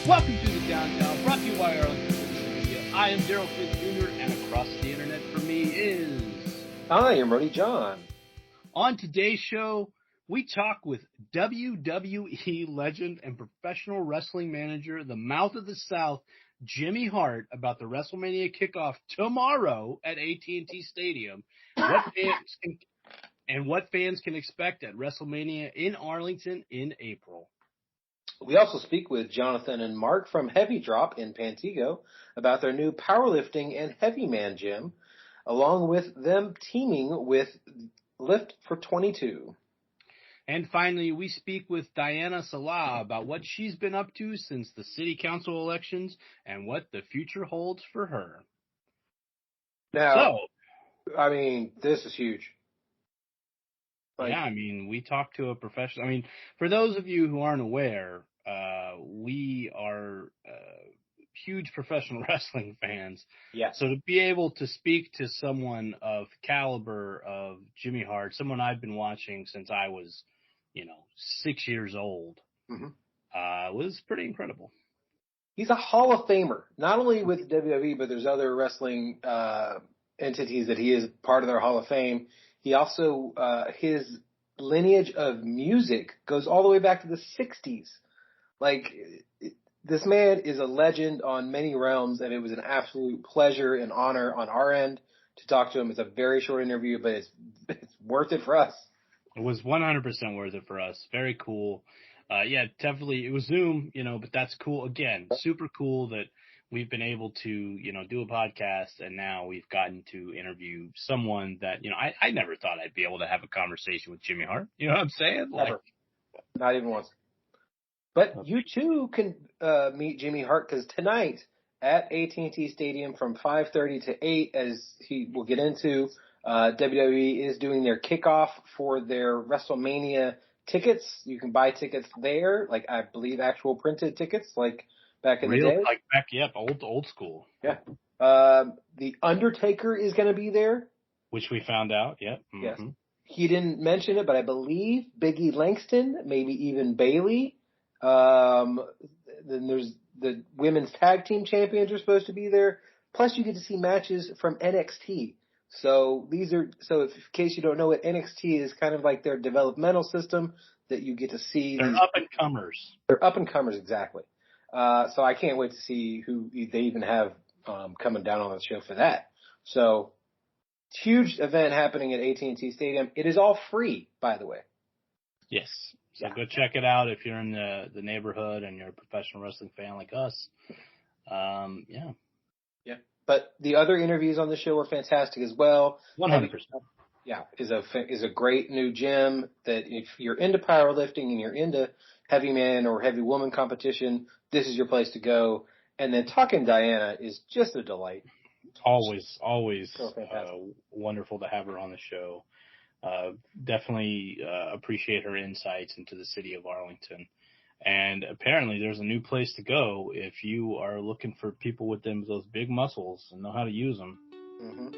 Welcome to the Downtown, brought to you by Arlington Media. I am Daryl Fitz Jr., and across the internet from me is... I am Roddy John. On today's show, we talk with WWE legend and professional wrestling manager, the Mouth of the South, Jimmy Hart, about the Wrestlemania kickoff tomorrow at AT&T Stadium, what fans can expect at Wrestlemania in Arlington in April. We also speak with Johnathon and Mark from Heavy Drop in Pantego about their new powerlifting and heavy man gym, along with them teaming with Lift for 22. And finally, we speak with Diana Saleh about what she's been up to since the city council elections and what the future holds for her. Now, this is huge. We talked to a professional. For those of you who aren't aware, we are huge professional wrestling fans. Yeah. So to be able to speak to someone of caliber of Jimmy Hart, someone I've been watching since I was, 6 years old, was pretty incredible. He's a Hall of Famer, not only with WWE, but there's other wrestling entities that he is part of their Hall of Fame. He also, his lineage of music goes all the way back to the 60s. This man is a legend on many realms, and it was an absolute pleasure and honor on our end to talk to him. It's a very short interview, but it's worth it for us. It was 100% worth it for us. Very cool. Definitely. It was Zoom, but that's cool. Again, super cool that we've been able to, do a podcast, and now we've gotten to interview someone that, I never thought I'd be able to have a conversation with Jimmy Hart. You know what I'm saying? Never. Not even once. But you too can meet Jimmy Hart, because tonight at AT&T Stadium from 5:30 to 8, as he will get into, WWE is doing their kickoff for their Wrestlemania tickets. You can buy tickets there, I believe actual printed tickets, back in the day. Old school. Yeah. The Undertaker is going to be there. Which we found out, yep. Mm-hmm. Yes. He didn't mention it, but I believe Big E Langston, maybe even Bayley. Then there's the women's tag team champions are supposed to be there. Plus you get to see matches from NXT. So in case you don't know it, NXT is kind of like their developmental system that you get to see. They're up and comers. They're up and comers, exactly. So I can't wait to see who they even have coming down on the show for that. So huge event happening at AT&T Stadium. It is all free, by the way. Yes. So go check it out if you're in the neighborhood and you're a professional wrestling fan like us. Yeah. But the other interviews on the show are fantastic as well. 100%. Yeah, is a great new gym that if you're into powerlifting and you're into heavy man or heavy woman competition, this is your place to go. And then talking Diana is just a delight. Always so wonderful to have her on the show. Definitely appreciate her insights into the city of Arlington. And apparently there's a new place to go if you are looking for people with those big muscles and know how to use them. Mm-hmm.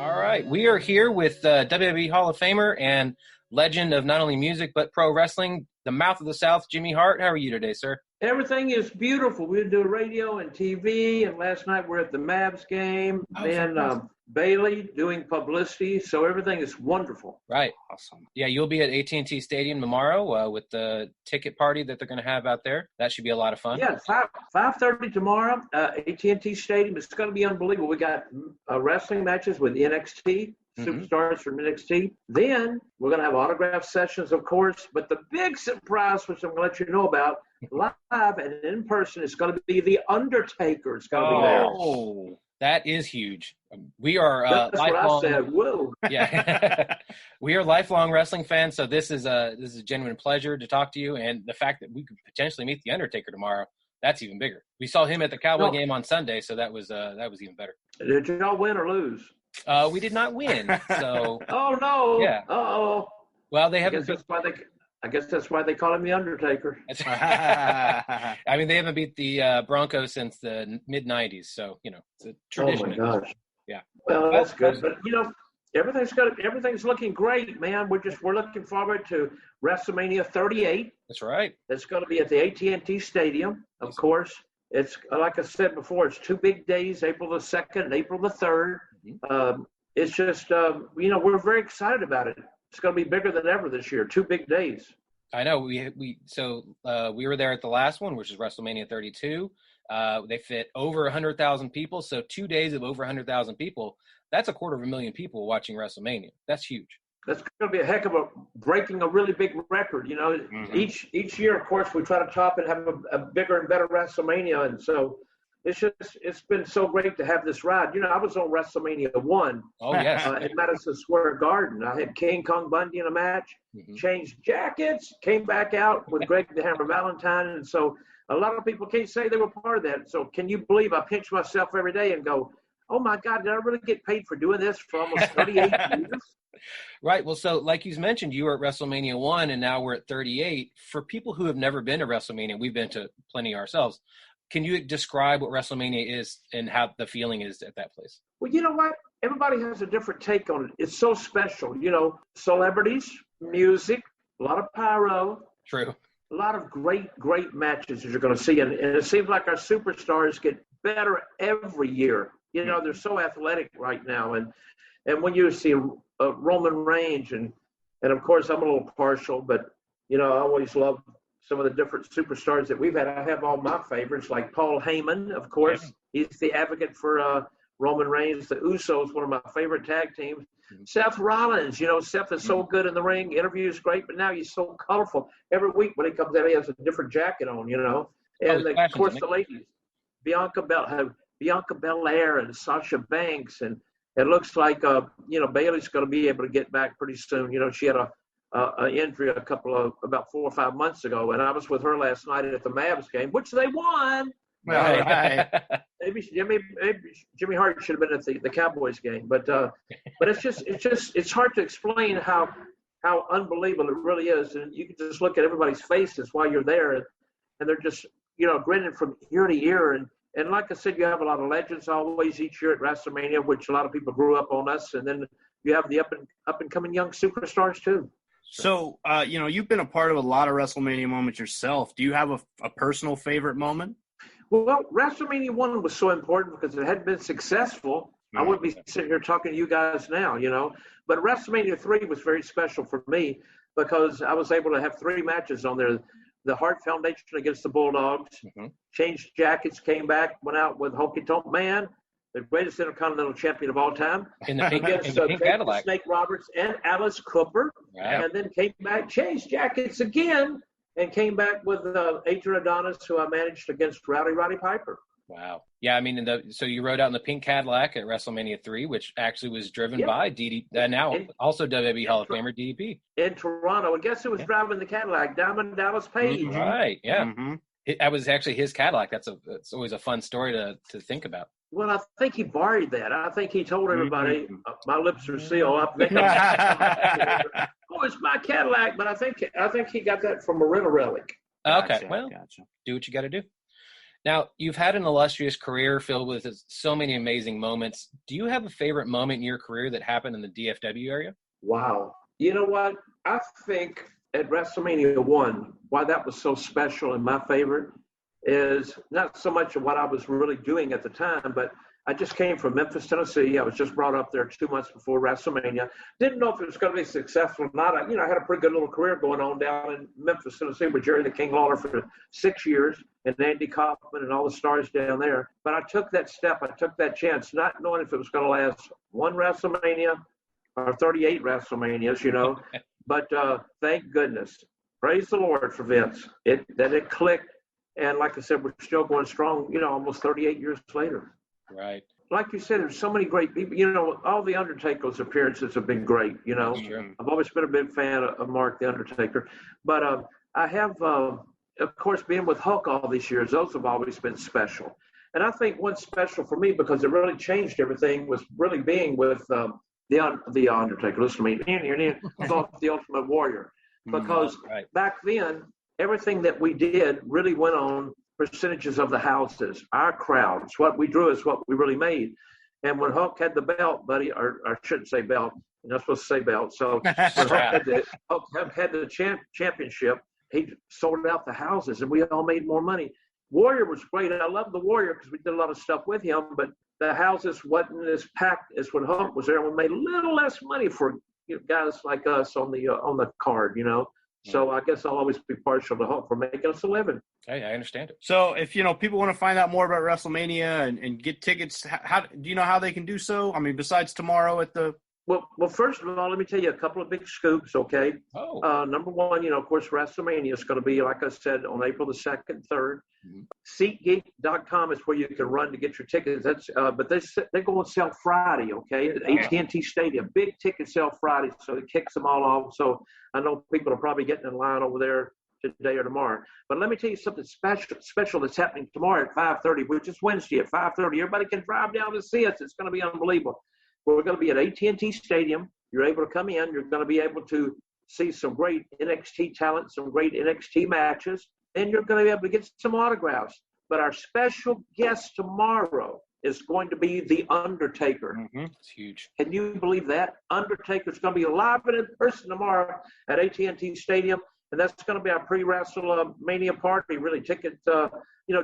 All right, we are here with WWE Hall of Famer and legend of not only music but pro wrestling, the Mouth of the South, Jimmy Hart. How are you today, sir? Everything is beautiful. We do radio and TV, and last night we're at the Mavs game. Bailey doing publicity, so everything is wonderful. Right. Awesome. Yeah, you'll be at AT&T Stadium tomorrow with the ticket party that they're going to have out there. That should be a lot of fun. Yeah, 5:30 tomorrow, AT&T Stadium. It's going to be unbelievable. We got wrestling matches with NXT, superstars from NXT. Then we're going to have autograph sessions, of course, but the big surprise, which I'm going to let you know about, live and in person, is going to be The Undertaker. It's going to be there. Oh, that is huge. We are That's lifelong. what I said. Whoa. Yeah, we are lifelong wrestling fans, so this is a genuine pleasure to talk to you. And the fact that we could potentially meet The Undertaker tomorrow, that's even bigger. We saw him at the Cowboy game on Sunday, so that was even better. Did y'all win or lose? We did not win. So. Oh no. Yeah. Uh-oh. Well, they have. That's why they I guess that's why they call him the Undertaker. I mean, they haven't beat the Broncos since the mid '90s, so it's a tradition. Oh my gosh! Yeah. Well, that's good, but everything's looking great, man. We're looking forward to WrestleMania 38. That's right. It's going to be at the AT&T Stadium, of course. It's like I said before. It's 2 big days, April the 2nd and April the 3rd. Mm-hmm. It's just we're very excited about it. It's going to be bigger than ever this year. 2 big days. I know. We were there at the last one, which is WrestleMania 32. They fit over 100,000 people. So 2 days of over 100,000 people. That's 250,000 people watching WrestleMania. That's huge. That's going to be a heck of breaking a really big record. Mm-hmm. Each year, of course, we try to top and have a bigger and better WrestleMania. And so it's been so great to have this ride. I was on WrestleMania 1. Oh, yes. At Madison Square Garden. I had King Kong Bundy in a match, changed jackets, came back out with Greg the Hammer Valentine. And so a lot of people can't say they were part of that. So can you believe I pinch myself every day and go, oh, my God, did I really get paid for doing this for almost 38 years? Right. Well, so like you mentioned, you were at WrestleMania 1 and now we're at 38. For people who have never been to WrestleMania, we've been to plenty ourselves. Can you describe what WrestleMania is and how the feeling is at that place? Well, you know what? Everybody has a different take on it. It's so special. Celebrities, music, a lot of pyro. True. A lot of great matches that you're going to see. And it seems like our superstars get better every year. They're so athletic right now. And when you see Roman Reigns and of course I'm a little partial, but I always love some of the different superstars that we've had. I have all my favorites, like Paul Heyman, of course. Yeah. He's the advocate for Roman Reigns. The Usos, one of my favorite tag teams. Mm-hmm. Seth Rollins, Seth is so good in the ring. Interviews great, but now he's so colorful. Every week when he comes out, he has a different jacket on, And of course the ladies, Bianca Belair and Sasha Banks, and it looks like Bayley's going to be able to get back pretty soon. She had an injury about 4 or 5 months ago, and I was with her last night at the Mavs game, which they won. Right. Maybe Jimmy Hart should have been at the Cowboys game, but it's hard to explain how unbelievable it really is, and you can just look at everybody's faces while you're there, and they're just grinning from ear to ear. And like I said, you have a lot of legends always each year at WrestleMania, which a lot of people grew up on us. And then you have the up and coming young superstars too. So, you've been a part of a lot of WrestleMania moments yourself. Do you have a personal favorite moment? Well, WrestleMania 1 was so important because it hadn't been successful. I wouldn't be sitting here talking to you guys now, But WrestleMania 3 was very special for me because I was able to have 3 matches on there. The Hart Foundation against the Bulldogs, changed jackets, came back, went out with Honky Tonk Man, the greatest Intercontinental Champion of all time, against Cadillac. Snake Roberts and Alice Cooper, and then came back, changed jackets again, and came back with Adrian Adonis, who I managed against Roddy Piper. Wow. Yeah, I mean, so you rode out in the pink Cadillac at WrestleMania 3, which actually was driven by also WWE Hall of Famer DDP. In Toronto. And guess who was driving the Cadillac? Diamond Dallas Page. Mm-hmm. Right, yeah. Mm-hmm. That was actually his Cadillac. That's always a fun story to think about. Well, I think he borrowed that. I think he told everybody, my lips are sealed. It's my Cadillac, but I think he got that from a rental relic. Okay, do what you got to do. Now, you've had an illustrious career filled with so many amazing moments. Do you have a favorite moment in your career that happened in the DFW area? Wow. You know what? I think at WrestleMania 1, why that was so special and my favorite is not so much of what I was really doing at the time, but I just came from Memphis, Tennessee. I was just brought up there 2 months before WrestleMania. Didn't know if it was going to be successful or not. I had a pretty good little career going on down in Memphis, Tennessee with Jerry the King Lawler for 6 years and Andy Kaufman and all the stars down there. But I took that step. I took that chance, not knowing if it was going to last one WrestleMania or 38 WrestleManias, But thank goodness. Praise the Lord for Vince. It clicked. And like I said, we're still going strong, almost 38 years later. Right. Like you said, there's so many great people. All the Undertaker's appearances have been great, Sure. I've always been a big fan of Mark the Undertaker. But I have, of course, being with Hulk all these years, those have always been special. And I think what's special for me, because it really changed everything, was really being with the Undertaker. Listen to me. The Ultimate Warrior. because back then, everything that we did really went on percentages of the houses, our crowds. What we drew is what we really made. And when Hulk had the belt, buddy, or I shouldn't say belt, you're not supposed to say belt. So when Hulk had the championship, he sold out the houses, and we all made more money. Warrior was great. I love the Warrior because we did a lot of stuff with him, but the houses wasn't as packed as when Hulk was there. We made a little less money for guys like us on the card, So I guess I'll always be partial to Hulk for making us a living. Hey, I understand it. So if, people want to find out more about WrestleMania and get tickets, how do you know how they can do so? I mean, besides tomorrow at the... Well, first of all, let me tell you a couple of big scoops, okay? Number one, of course, WrestleMania is going to be, like I said, on April the 2nd, 3rd. Mm-hmm. SeatGeek.com is where you can run to get your tickets. But they go on sale Friday, okay? At AT&T Stadium. Big ticket sale Friday, so it kicks them all off. So I know people are probably getting in line over there today or tomorrow. But let me tell you something special that's happening tomorrow at 5:30, which is Wednesday at 5:30. Everybody can drive down to see us. It's going to be unbelievable. We're going to be at AT&T Stadium. You're able to come in. You're going to be able to see some great NXT talent, some great NXT matches, and you're going to be able to get some autographs. But our special guest tomorrow is going to be The Undertaker. Mm-hmm. It's huge. Can you believe that? Undertaker's going to be live and in person tomorrow at AT&T Stadium, and that's going to be our pre-WrestleMania party, really. Tickets,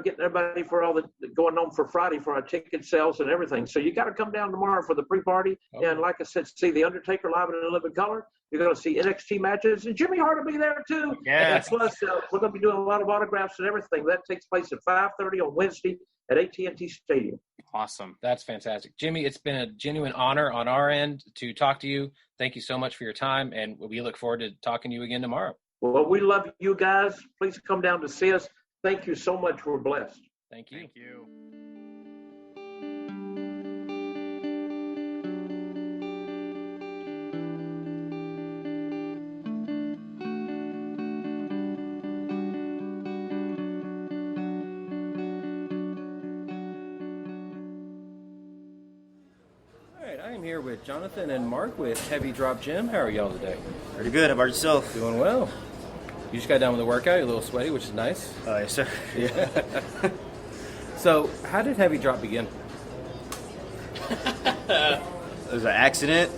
getting everybody for all the going on for Friday for our ticket sales and everything. So you got to come down tomorrow for the pre-party. Okay. And like I said, see The Undertaker live and in living color. You're going to see NXT matches, and Jimmy Hart will be there too. Yeah. And plus, we're going to be doing a lot of autographs and everything. That takes place at 5:30 on Wednesday at AT&T Stadium. Awesome. That's fantastic. Jimmy, it's been a genuine honor on our end to talk to you. Thank you so much for your time, and we look forward to talking to you again tomorrow. Well, we love you guys. Please come down to see us. Thank you so much. We're blessed. Thank you. Thank you. All right, I am here with Johnathon and Mark with Heavy Drop Gym. How are y'all today? Pretty good. How about yourself? Doing well. You just got done with the workout. You're a little sweaty, which is nice. Yes, sir. Yeah. So, how did Heavy Drop begin? It was an accident.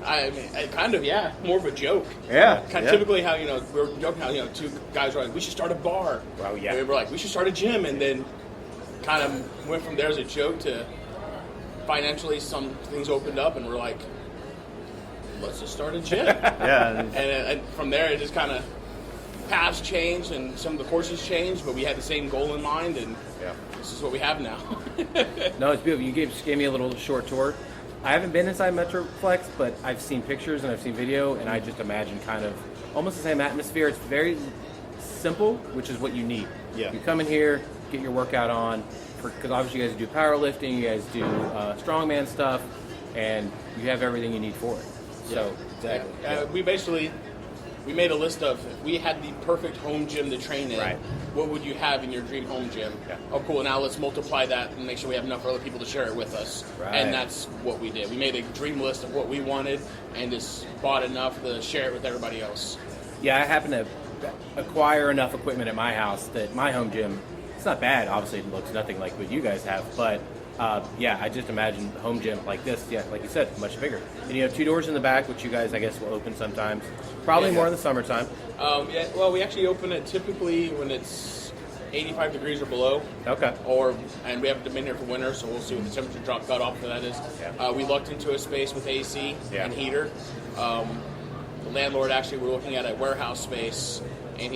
I mean, kind of, yeah. More of a joke. Yeah. Typically how, we were joking how, two guys were like, we should start a bar. Well, yeah. And we were like, we should start a gym. And then kind of went from there as a joke to financially some things opened up and we're like, let's just start a gym. Yeah. And from there, it just kind of paths changed and some of the courses changed, but we had the same goal in mind, and this is what we have now. No, it's beautiful. You just gave me a little short tour. I haven't been inside Metroplex, but I've seen pictures and I've seen video, and I just imagine kind of almost the same atmosphere. It's very simple, which is what you need. Yeah. You come in here, get your workout on, because obviously you guys do powerlifting, you guys do strongman stuff, and you have everything you need for it. So exactly. We made a list of, if we had the perfect home gym to train in, what would you have in your dream home gym? Yeah. Oh, cool. Now let's multiply that and make sure we have enough for other people to share it with us. Right. And that's what we did. We made a dream list of what we wanted and just bought enough to share it with everybody else. Yeah, I happen to acquire enough equipment at my house that my home gym, it's not bad. Obviously, it looks nothing like what you guys have, but I just imagine a home gym like this, like you said, much bigger. And you have 2 doors in the back, which you guys, I guess, will open sometimes. Probably more in the summertime. Well, we actually open it typically when it's 85 degrees or below. Okay. And we haven't been here for winter, so we'll see what the temperature drop cutoff for that is. Yeah. We looked into a space with AC and heater. The landlord actually, we're looking at a warehouse space, and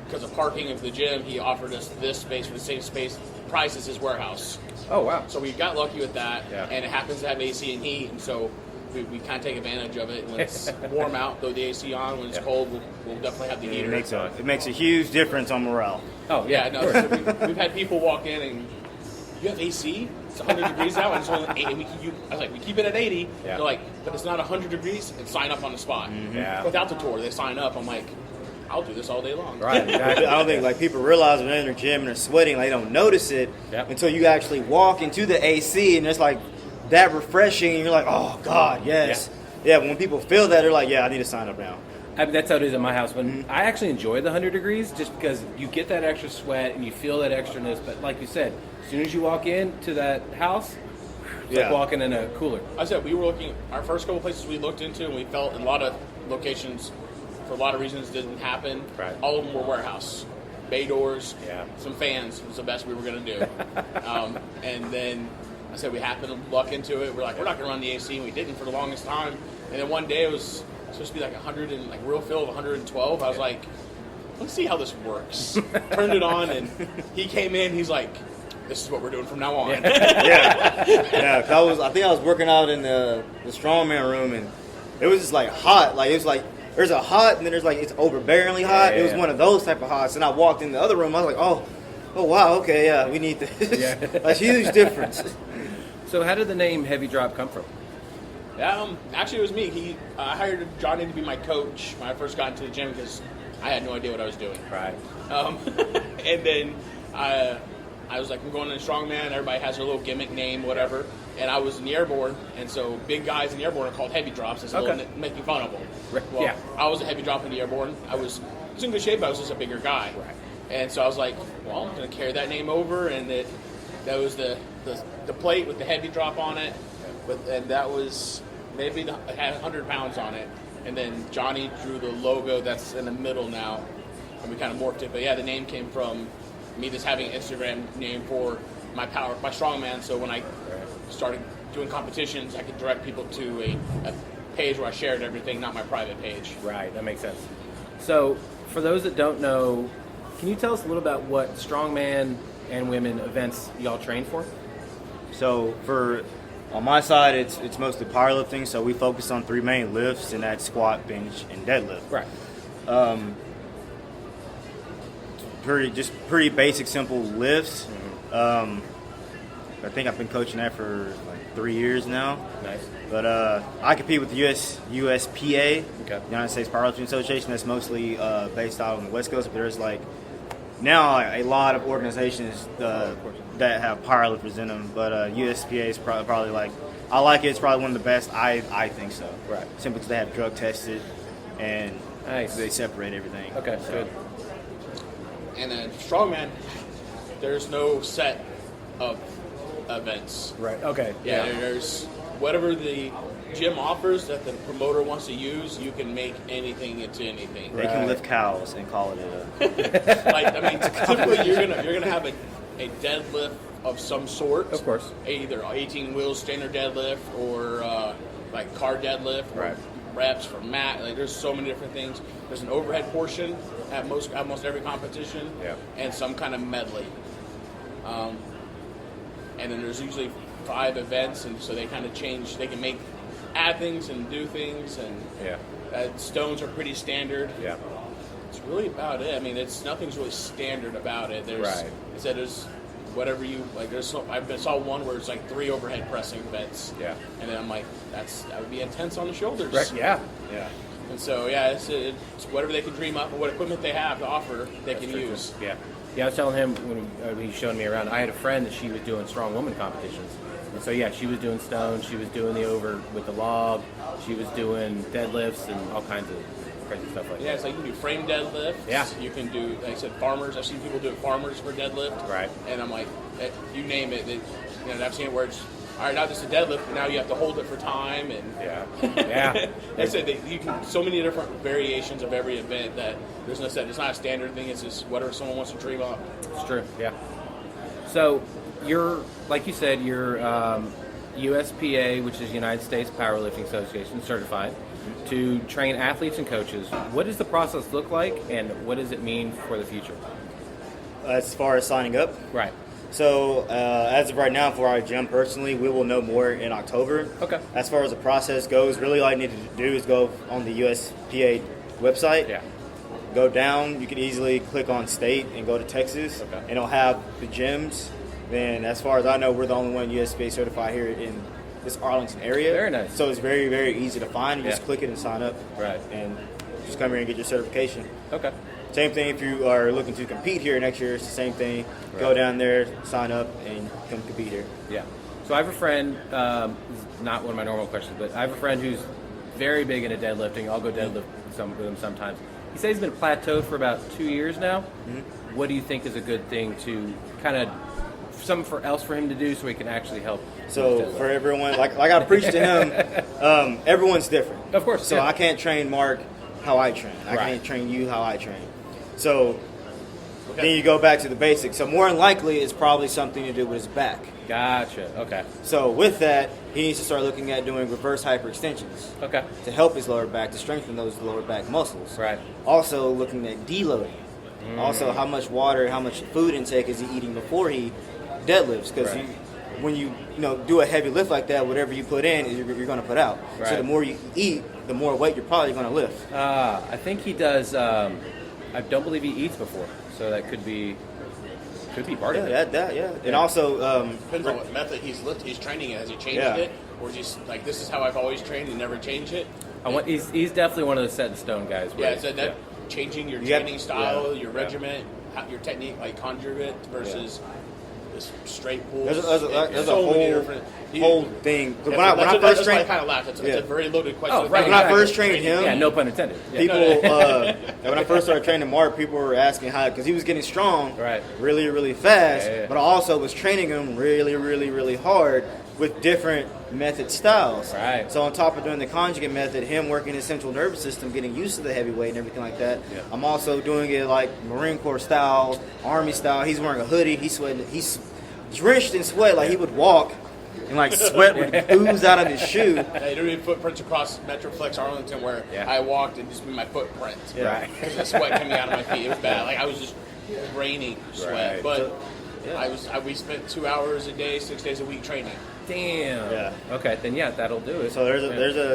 because of parking of the gym, he offered us this space for the same space price as his warehouse. Oh, wow. So we got lucky with that, and it happens to have AC and heat, and so we kind of take advantage of it. When it's warm out, throw the AC on. When it's cold, we'll definitely have the heater. It makes a huge difference on morale. Oh, yeah. No, so we've had people walk in and, you have AC? It's 100 degrees out, and it's only 80. I was like, we keep it at 80. Yeah. They're like, but it's not 100 degrees, and sign up on the spot. Mm-hmm. Yeah. Without the tour, they sign up. I'm like, I'll do this all day long. Right. Exactly. I don't think people realize when they're in their gym and they're sweating, they don't notice it until you actually walk into the AC and it's like that refreshing, and you're like, oh God, yes. Yeah. When people feel that, they're like, yeah, I need to sign up now. That's how it is at my house. When I actually enjoy the 100 degrees, just because you get that extra sweat and you feel that extraness. But like you said, as soon as you walk into that house, it's like walking in a cooler. I said we were looking. Our first couple places we looked into, and we felt in a lot of locations, for a lot of reasons, didn't happen. Right. All of them were warehouse, bay doors, some fans was the best we were going to do. And then I said we happened to luck into it. We're like, we're not going to run the AC, and we didn't for the longest time. And then one day it was supposed to be like 100 and like real fill of 112. I was like, let's see how this works. Turned it on, and he came in. He's like, this is what we're doing from now on. Yeah. I think I was working out in the strongman room, and it was just like hot. Like it was like there's a hot, and then there's like it's overbearingly hot. It was one of those type of hots. And I walked in the other room. I was like, oh wow, okay, yeah, we need this. Like huge difference. So how did the name Heavy Drop come from? Actually, it was me. I hired Johnny to be my coach when I first got into the gym because I had no idea what I was doing. Right. And then I was like, I'm going to strongman. Everybody has their little gimmick name, whatever. And I was in the airborne, and so big guys in the airborne are called heavy drops. It's a little making fun of them. Well, I was a heavy drop in the airborne. I was in good shape, but I was just a bigger guy. Right. And so I was like, well, I'm going to carry that name over, and that was the plate with the heavy drop on it. And that was maybe it had 100 pounds on it. And then Johnny drew the logo that's in the middle now, and we kind of morphed it. But yeah, the name came from me just having an Instagram name for my strongman. So when I started doing competitions, I could direct people to a page where I shared everything, not my private page. Right, that makes sense. So for those that don't know, can you tell us a little about what strongman and women events y'all train for? So on my side, it's mostly powerlifting. So we focus on 3 main lifts, and that's squat, bench, and deadlift. Right. Pretty basic, simple lifts. I think I've been coaching that for like 3 years now. Nice. But I compete with the USPA, United States Powerlifting Association. That's mostly based out on the West Coast. But there's like now a lot of organizations that have powerlifters in them. But USPA is probably like, I like it. It's probably one of the best. I think so. Right. Simply because they have drug tested and they separate everything. Okay, so. Good. And then strongman, there's no set of events. Right. Okay. Yeah. There's whatever the gym offers that the promoter wants to use. You can make anything into anything. They can lift cows and call it typically you're gonna have a deadlift of some sort. Of course. Either 18 wheels standard deadlift or like car deadlift. Right. Reps for mat. Like there's so many different things. There's an overhead portion at almost every competition. Yeah. And some kind of medley. And then there's usually 5 events, and so they kind of change. They can add things and do things, and stones are pretty standard. Yeah. It's really about it. I mean, nothing's really standard about it. There's whatever you like. I saw one where it's like 3 overhead pressing events. Yeah. And then I'm like, that would be intense on the shoulders. Right. Yeah. And so it's whatever they can dream up and what equipment they have to offer they can use. Yeah. Yeah, I was telling him when he showed me around, I had a friend that she was doing strong woman competitions. And so, she was doing stone, she was doing the over with the log, she was doing deadlifts and all kinds of crazy stuff like that. Yeah, so you can do frame deadlifts. Yeah. You can do, like I said, farmers. I've seen people do farmers for deadlift. Right. And I'm like, you name it. I've seen it where it's, all right, not just a deadlift, but now you have to hold it for time. And I said you can so many different variations of every event that there's no set. It's not a standard thing. It's just whatever someone wants to dream up. It's true. Yeah. So you're, like you said, you're USPA, which is United States Powerlifting Association, certified to train athletes and coaches. What does the process look like, and what does it mean for the future? As far as signing up? Right. So, as of right now, for our gym personally, we will know more in October. Okay. As far as the process goes, really all you need to do is go on the USPA website. Yeah. Go down. You can easily click on state and go to Texas. Okay. And it'll have the gyms. Then, as far as I know, we're the only one USPA certified here in this Arlington area. Very nice. So it's very, very easy to find. You just click it and sign up. Right. And just come here and get your certification. Okay. Same thing if you are looking to compete here next year. It's the same thing. Right. Go down there, sign up, and come compete here. Yeah. So I have a friend, not one of my normal questions, but I have a friend who's very big into deadlifting. I'll go deadlift with him sometimes. He says he's been plateaued for about 2 years now. Mm-hmm. What do you think is a good thing to kind of something else for him to do so he can actually help? So for everyone, like I preached to him, everyone's different. Of course. So I can't train Mark how I train. I can't train you how I train. So then you go back to the basics. So more than likely, it's probably something to do with his back. Gotcha. Okay. So with that, he needs to start looking at doing reverse hyperextensions. Okay. To help his lower back, to strengthen those lower back muscles. Right. Also looking at deloading. Also, how much water, how much food intake is he eating before he deadlifts? Because when you do a heavy lift like that, whatever you put in, you're going to put out. Right. So the more you eat, the more weight you're probably going to lift. I think he does. I don't believe he eats before, so that could be part of it. Yeah. And also depends on what method he's training. Has he changed it, or is he like, this is how I've always trained and never change it? He's definitely one of the set in stone guys. Changing your training style, your regiment, your technique, like conjugate versus this straight pull. There's a whole thing. When I first trained, I kind of laughed. It's a very loaded question. Oh, right. When I first trained him, no pun intended. People, when I first started training Mark, people were asking how, because he was getting strong, really, really fast. But I also was training him really, really, really hard with different method styles. Right. So on top of doing the conjugate method, him working his central nervous system, getting used to the heavy weight and everything like that, I'm also doing it like Marine Corps style, Army style. He's wearing a hoodie. He's sweating. He's drenched in sweat. Like he would walk and like sweat would ooze out of his shoe. There would be footprints across Metroflex Arlington where I walked and just be my footprint. Right. Because the sweat coming out of my feet. It was bad. Like I was just raining sweat. But we spent 2 hours a day, 6 days a week training. Damn. Yeah. Okay, then that'll do it. So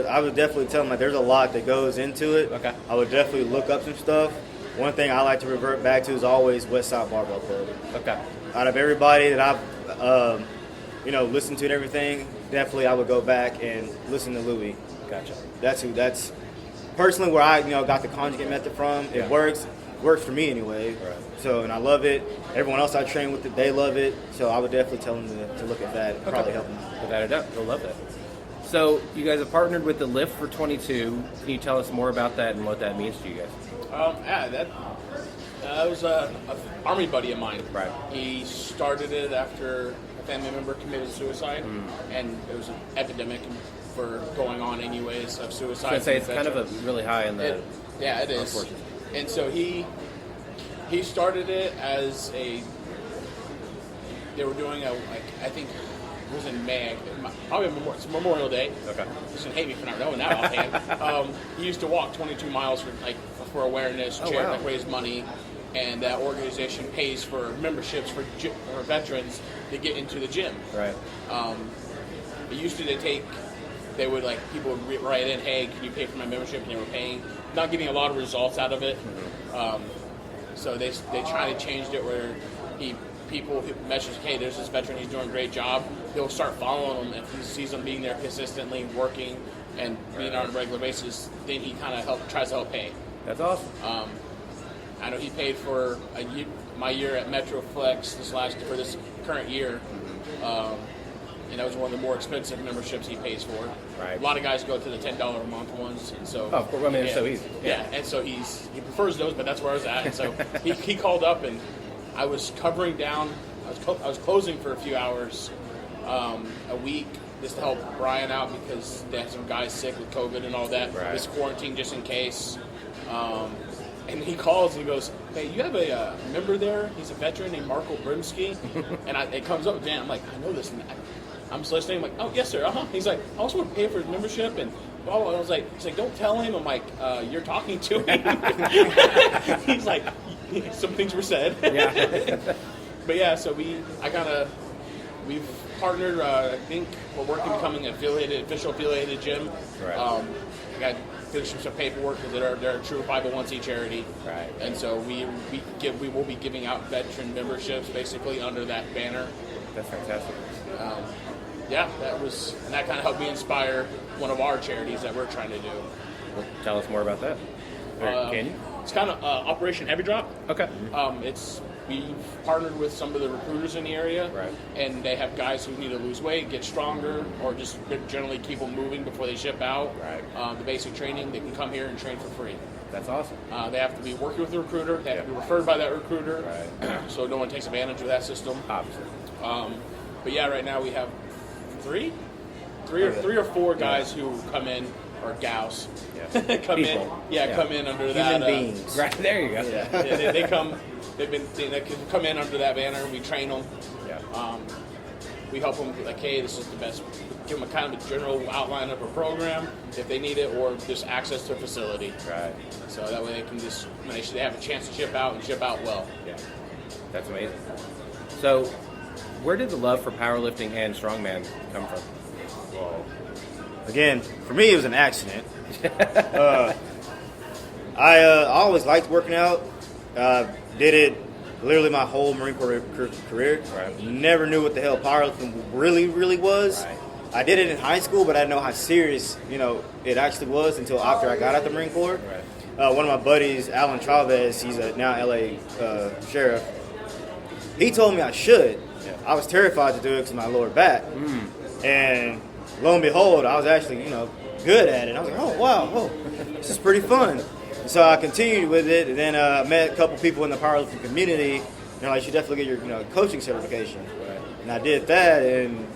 I would definitely tell him like there's a lot that goes into it. Okay. I would definitely look up some stuff. One thing I like to revert back to is always Westside Barbell Club. Okay. Out of everybody that I've listened to and everything, definitely I would go back and listen to Louis. Gotcha. That's personally where I got the conjugate method from. It works for me anyway. Right. So, and I love it. Everyone else I train with, they love it. So I would definitely tell them to look at that. It'd probably help them. Without a doubt, they'll love that. So you guys have partnered with the Lift for 22. Can you tell us more about that and what that means to you guys? That was a Army buddy of mine. Right. He started it after a family member committed suicide, and there was an epidemic for going on anyways of suicide. I was going to say, it's kind of a really high in the... it is. And so he started it as they were doing I think it was in May, probably Memorial Day. Okay. You shouldn't hate me for not knowing that offhand. He used to walk 22 miles for awareness, raise money, and that organization pays for memberships for veterans to get into the gym. Right. It used to they would people would write in, hey, can you pay for my membership? And they were paying, not getting a lot of results out of it. So they try to change it where people who message, hey, there's this veteran, he's doing a great job. They'll start following him if he sees him being there consistently, working, and being on a regular basis. Then he kind of tries to help pay. That's awesome. I know he paid for my year at Metroflex for this current year. And that was one of the more expensive memberships he pays for. Right. A lot of guys go to the $10 a month ones, and so. Oh, of course. I mean, it's so easy. Yeah, and so he prefers those, but that's where I was at. And so he called up, and I was covering down. I was closing for a few hours a week just to help Brian out because they had some guys sick with COVID and all that. Right. This quarantine just in case. And he calls and he goes, hey, you have a member there? He's a veteran named Marco Brimsky. And it comes up, Dan. I'm like, I know this. And I'm just listening. I'm like, oh, yes, sir. He's like, I also want to pay for his membership. And I was like, he's like, don't tell him. I'm like, you're talking to him. He's like, some things were said. Yeah. But yeah, so we've partnered. I think we're working on becoming an official affiliated gym. Right. I got finishing some paperwork because they're a true 501c charity. Right. And so we will be giving out veteran memberships basically under that banner. That's fantastic. That kind of helped me inspire one of our charities that we're trying to do. Well, tell us more about that. Can you? It's kind of Operation Heavy Drop. Okay. We've partnered with some of the recruiters in the area, Right. and they have guys who need to lose weight, get stronger, or just generally keep them moving before they ship out. Right. The basic training, they can come here and train for free. That's awesome. They have to be working with the recruiter. They have to be referred by that recruiter, Right. so no one takes advantage of that system. Obviously. But yeah, right now we have three or four guys who come in, or gals, Yeah. come People. in, come in under that. Human beings. Right there you go. Yeah, they come. They can come in under that banner. We train them. Yeah. We help them like, hey, this is the best. Give them a kind of a general outline of a program if they need it, or just access to a facility. Right. So that way they can just they have a chance to ship out and ship out well. Yeah. That's amazing. So, where did the love for powerlifting and strongman come from? Well, again, for me, it was an accident. I always liked working out. Did it literally my whole Marine Corps career. Right. Never knew what the hell powerlifting really was. Right. I did it in high school, but I didn't know how serious, it actually was until after I got out the Marine Corps. Right. One of my buddies, Alan Chavez, he's a now LA sheriff. He told me I should. Yeah. I was terrified to do it because of my lower back. And lo and behold, I was actually, good at it. I was like, oh, wow, this is pretty fun. So I continued with it, and then I met a couple people in the powerlifting community. They're like, you should definitely get your coaching certification. Right. And I did that, and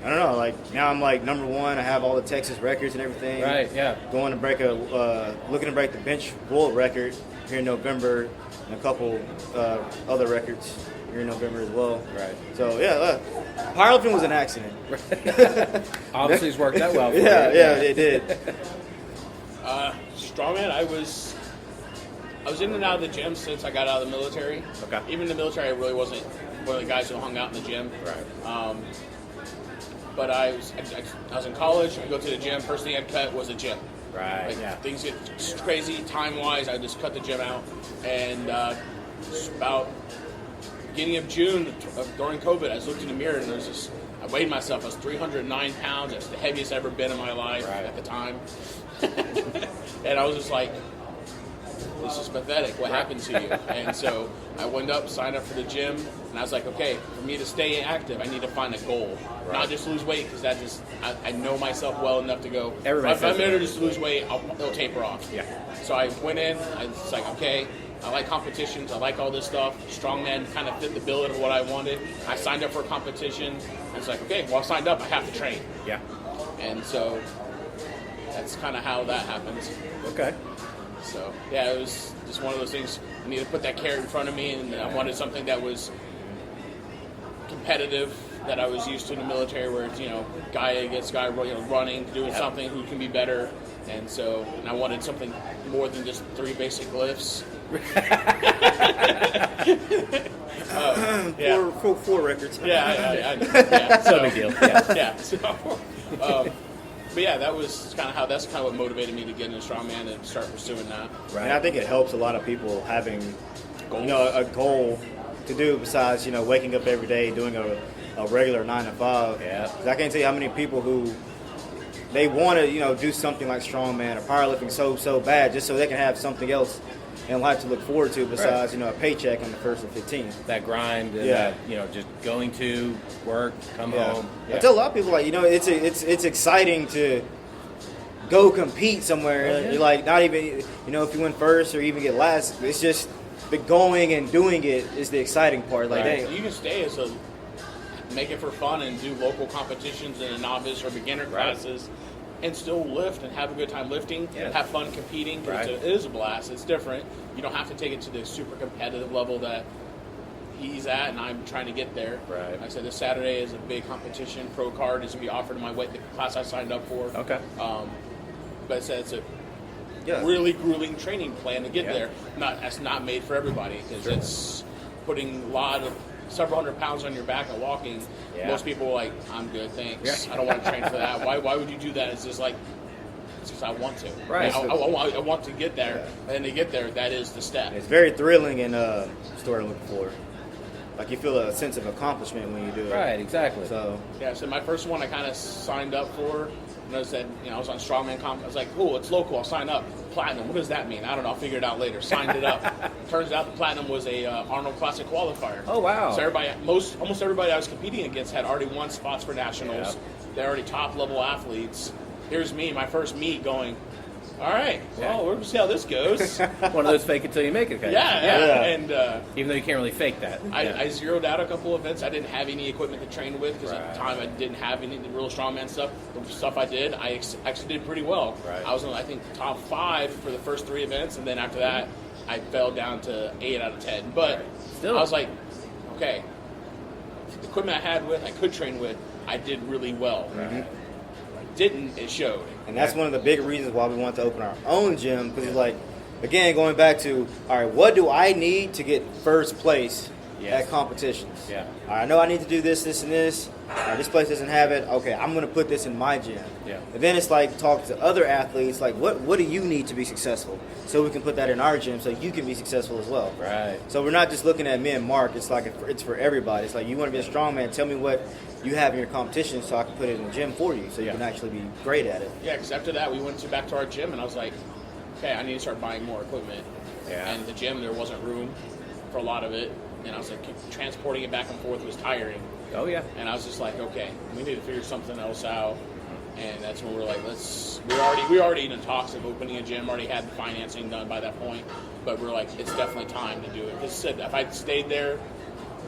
I don't know, now I'm number one. I have all the Texas records and everything. Right, yeah. Looking to break the bench world record here in November, and a couple other records here in November as well. Right. So yeah, powerlifting was an accident. Obviously, it's worked out well for you. Yeah, it did. Strongman, I was in and out of the gym since I got out of the military. Okay. Even in the military, I really wasn't one of the guys who hung out in the gym. Right. But I was in college. I go to the gym. First thing I'd cut was a gym. Right. Things get crazy time-wise. I just cut the gym out. And about beginning of June, during COVID, I looked in the mirror and I weighed myself. I was 309 pounds. That's the heaviest I've ever been in my life at the time. And I was just like, this is pathetic. What happened to you? And so I went up, signed up for the gym, and I was like, okay, for me to stay active, I need to find a goal. Right. Not just lose weight, because I know myself well enough to go, Everybody if I'm says there that. to just lose weight, it'll taper off. Yeah. So I went in, I was like, okay, I like competitions, I like all this stuff. Strongman kind of fit the bill of what I wanted. I signed up for a competition. I was like, okay, well, I signed up, I have to train. Yeah. And so that's kind of how that happens. Okay. So, yeah, it was just one of those things. I needed to put that carrot in front of me, and I wanted something that was competitive, that I was used to in the military, where it's, guy against guy, running, doing something, who can be better. And so, I wanted something more than just 3 basic lifts. Four records. Yeah. So, No big deal. Yeah. Yeah. So, but yeah, that's kind of what motivated me to get into strongman and start pursuing that. Right. And I think it helps a lot of people having, a goal to do besides, waking up every day doing a regular 9 to 5. Yeah. 'Cause I can't tell you how many people who they want to, do something like strongman or powerlifting so bad just so they can have something else in life to look forward to besides, a paycheck on the 1st and 15th. That grind and that, just going to work, come home. I tell a lot of people, it's exciting to go compete somewhere. You're like, not even, if you win first or even get last, it's just the going and doing it is the exciting part. Like, Right. You can stay make it for fun and do local competitions in a novice or beginner classes and still lift and have a good time lifting, have fun competing. Right. It is a blast. It's different. You don't have to take it to the super competitive level that he's at, and I'm trying to get there. Right. Like I said, this Saturday is a big competition. Pro card is going to be offered in the class I signed up for. Okay. But I said it's a really grueling training plan to get there. That's not made for everybody, because it's putting several hundred pounds on your back and walking. Yeah. Most people are like, I'm good, thanks. I don't want to train for that. Why would you do that? It's just like, it's because I want to. Right. I want to get there. And to get there, that is the step. It's very thrilling and story I'm looking for. Like, you feel a sense of accomplishment when you do it. Right, exactly. So my first one I kind of signed up for. And I said, I was on Strongman Comp. I was like, cool, it's local. I'll sign up. Platinum. What does that mean? I don't know. I'll figure it out later. Signed it up. Turns out the Platinum was a Arnold Classic qualifier. Oh, wow. So almost everybody I was competing against had already won spots for nationals. Yeah. They're already top level athletes. Here's me, my first meet, going, all right, well, we're going to see how this goes. One of those fake it till you make it kind Yeah. And even though you can't really fake that. I zeroed out a couple events. I didn't have any equipment to train with because at the time I didn't have any of the real strongman stuff. The stuff I did, I actually did pretty well. Right. I was in, I think, top 5 for the first 3 events, and then after that, I fell down to 8 out of 10. But Still. I was like, okay, the equipment I could train with, I did really well. Right. Didn't, it showed. And that's one of the big reasons why we want to open our own gym, because it's like, again, going back to, all right, what do I need to get first place at competitions? Yeah. All right, I know I need to do this, this, and this. All right, this place doesn't have it. Okay, I'm going to put this in my gym. Yeah. And then it's like talk to other athletes, like what do you need to be successful? So we can put that in our gym so you can be successful as well. Right. So we're not just looking at me and Mark. It's like it's for everybody. It's like, you want to be a strong man, tell me what you have in your competition so I can put it in the gym for you so you can actually be great at it. Yeah, because after that, we went back to our gym, and I was like, okay, I need to start buying more equipment. Yeah. And the gym, there wasn't room for a lot of it. And I was like, transporting it back and forth was tiring. Oh, yeah. And I was just like, okay, we need to figure something else out. And that's when we were like, we already in talks of opening a gym, already had the financing done by that point. But we're like, it's definitely time to do it. Because if I'd stayed there,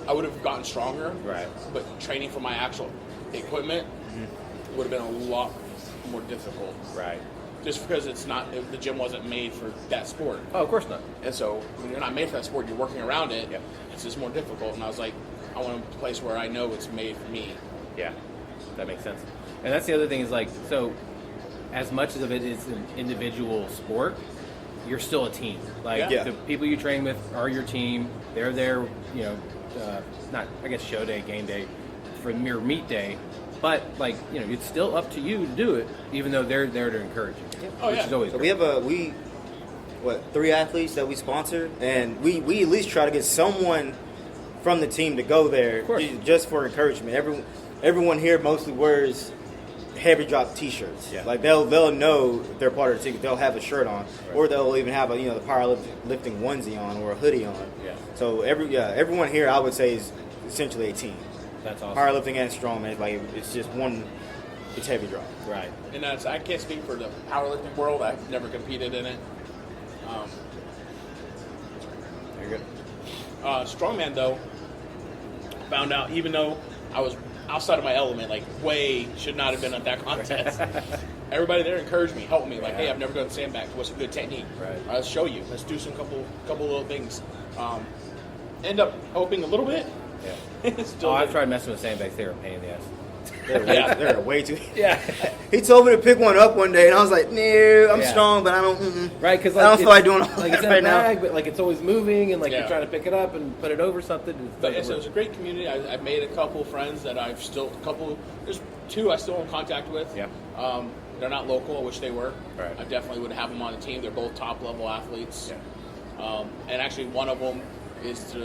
I would have gotten stronger. Right. But training for my actual equipment would have been a lot more difficult. Right. Just because the gym wasn't made for that sport. Oh, of course not. And so when you're not made for that sport, you're working around it. Yep. It's just more difficult. And I was like, I want a place where I know it's made for me. Yeah, that makes sense. And that's the other thing is like, so as much of it is an individual sport, you're still a team. Like the people you train with are your team. They're there, not, I guess, show day, game day, for your meet day. But, like, it's still up to you to do it, even though they're there to encourage you. Oh, which is always So great. we have 3 athletes that we sponsor, and we at least try to get someone from the team to go there just for encouragement. Everyone here mostly wears heavy drop T-shirts. Yeah. Like they'll know they're part of the team. They'll have a shirt on, or they'll even have the powerlifting onesie on or a hoodie on. Yeah. So everyone here, I would say, is essentially a team. That's awesome. Powerlifting and strongman, it's just one. It's heavy drop. Right. And I can't speak for the powerlifting world. I've never competed in it. Very good. Strongman, though, found out, even though I was outside of my element, should not have been at that contest. Everybody there encouraged me, helped me, hey, I've never done sandbags. What's a good technique? Right. I'll show you. Let's do some couple little things. End up helping a little bit. Yeah. Still I've tried messing with sandbags. They're a pain in the ass. They're way too. Yeah. He told me to pick one up one day, and I was like, "No, I'm strong, but I don't." Right, because I don't feel like doing all it's that in right a bag, now. but it's always moving, and you're trying to pick it up and put it over something. But it was a great community. I've made a couple friends that there's 2 I still in contact with. Yeah. They're not local. I wish they were. Right. I definitely would have them on the team. They're both top level athletes. Yeah. And actually, one of them is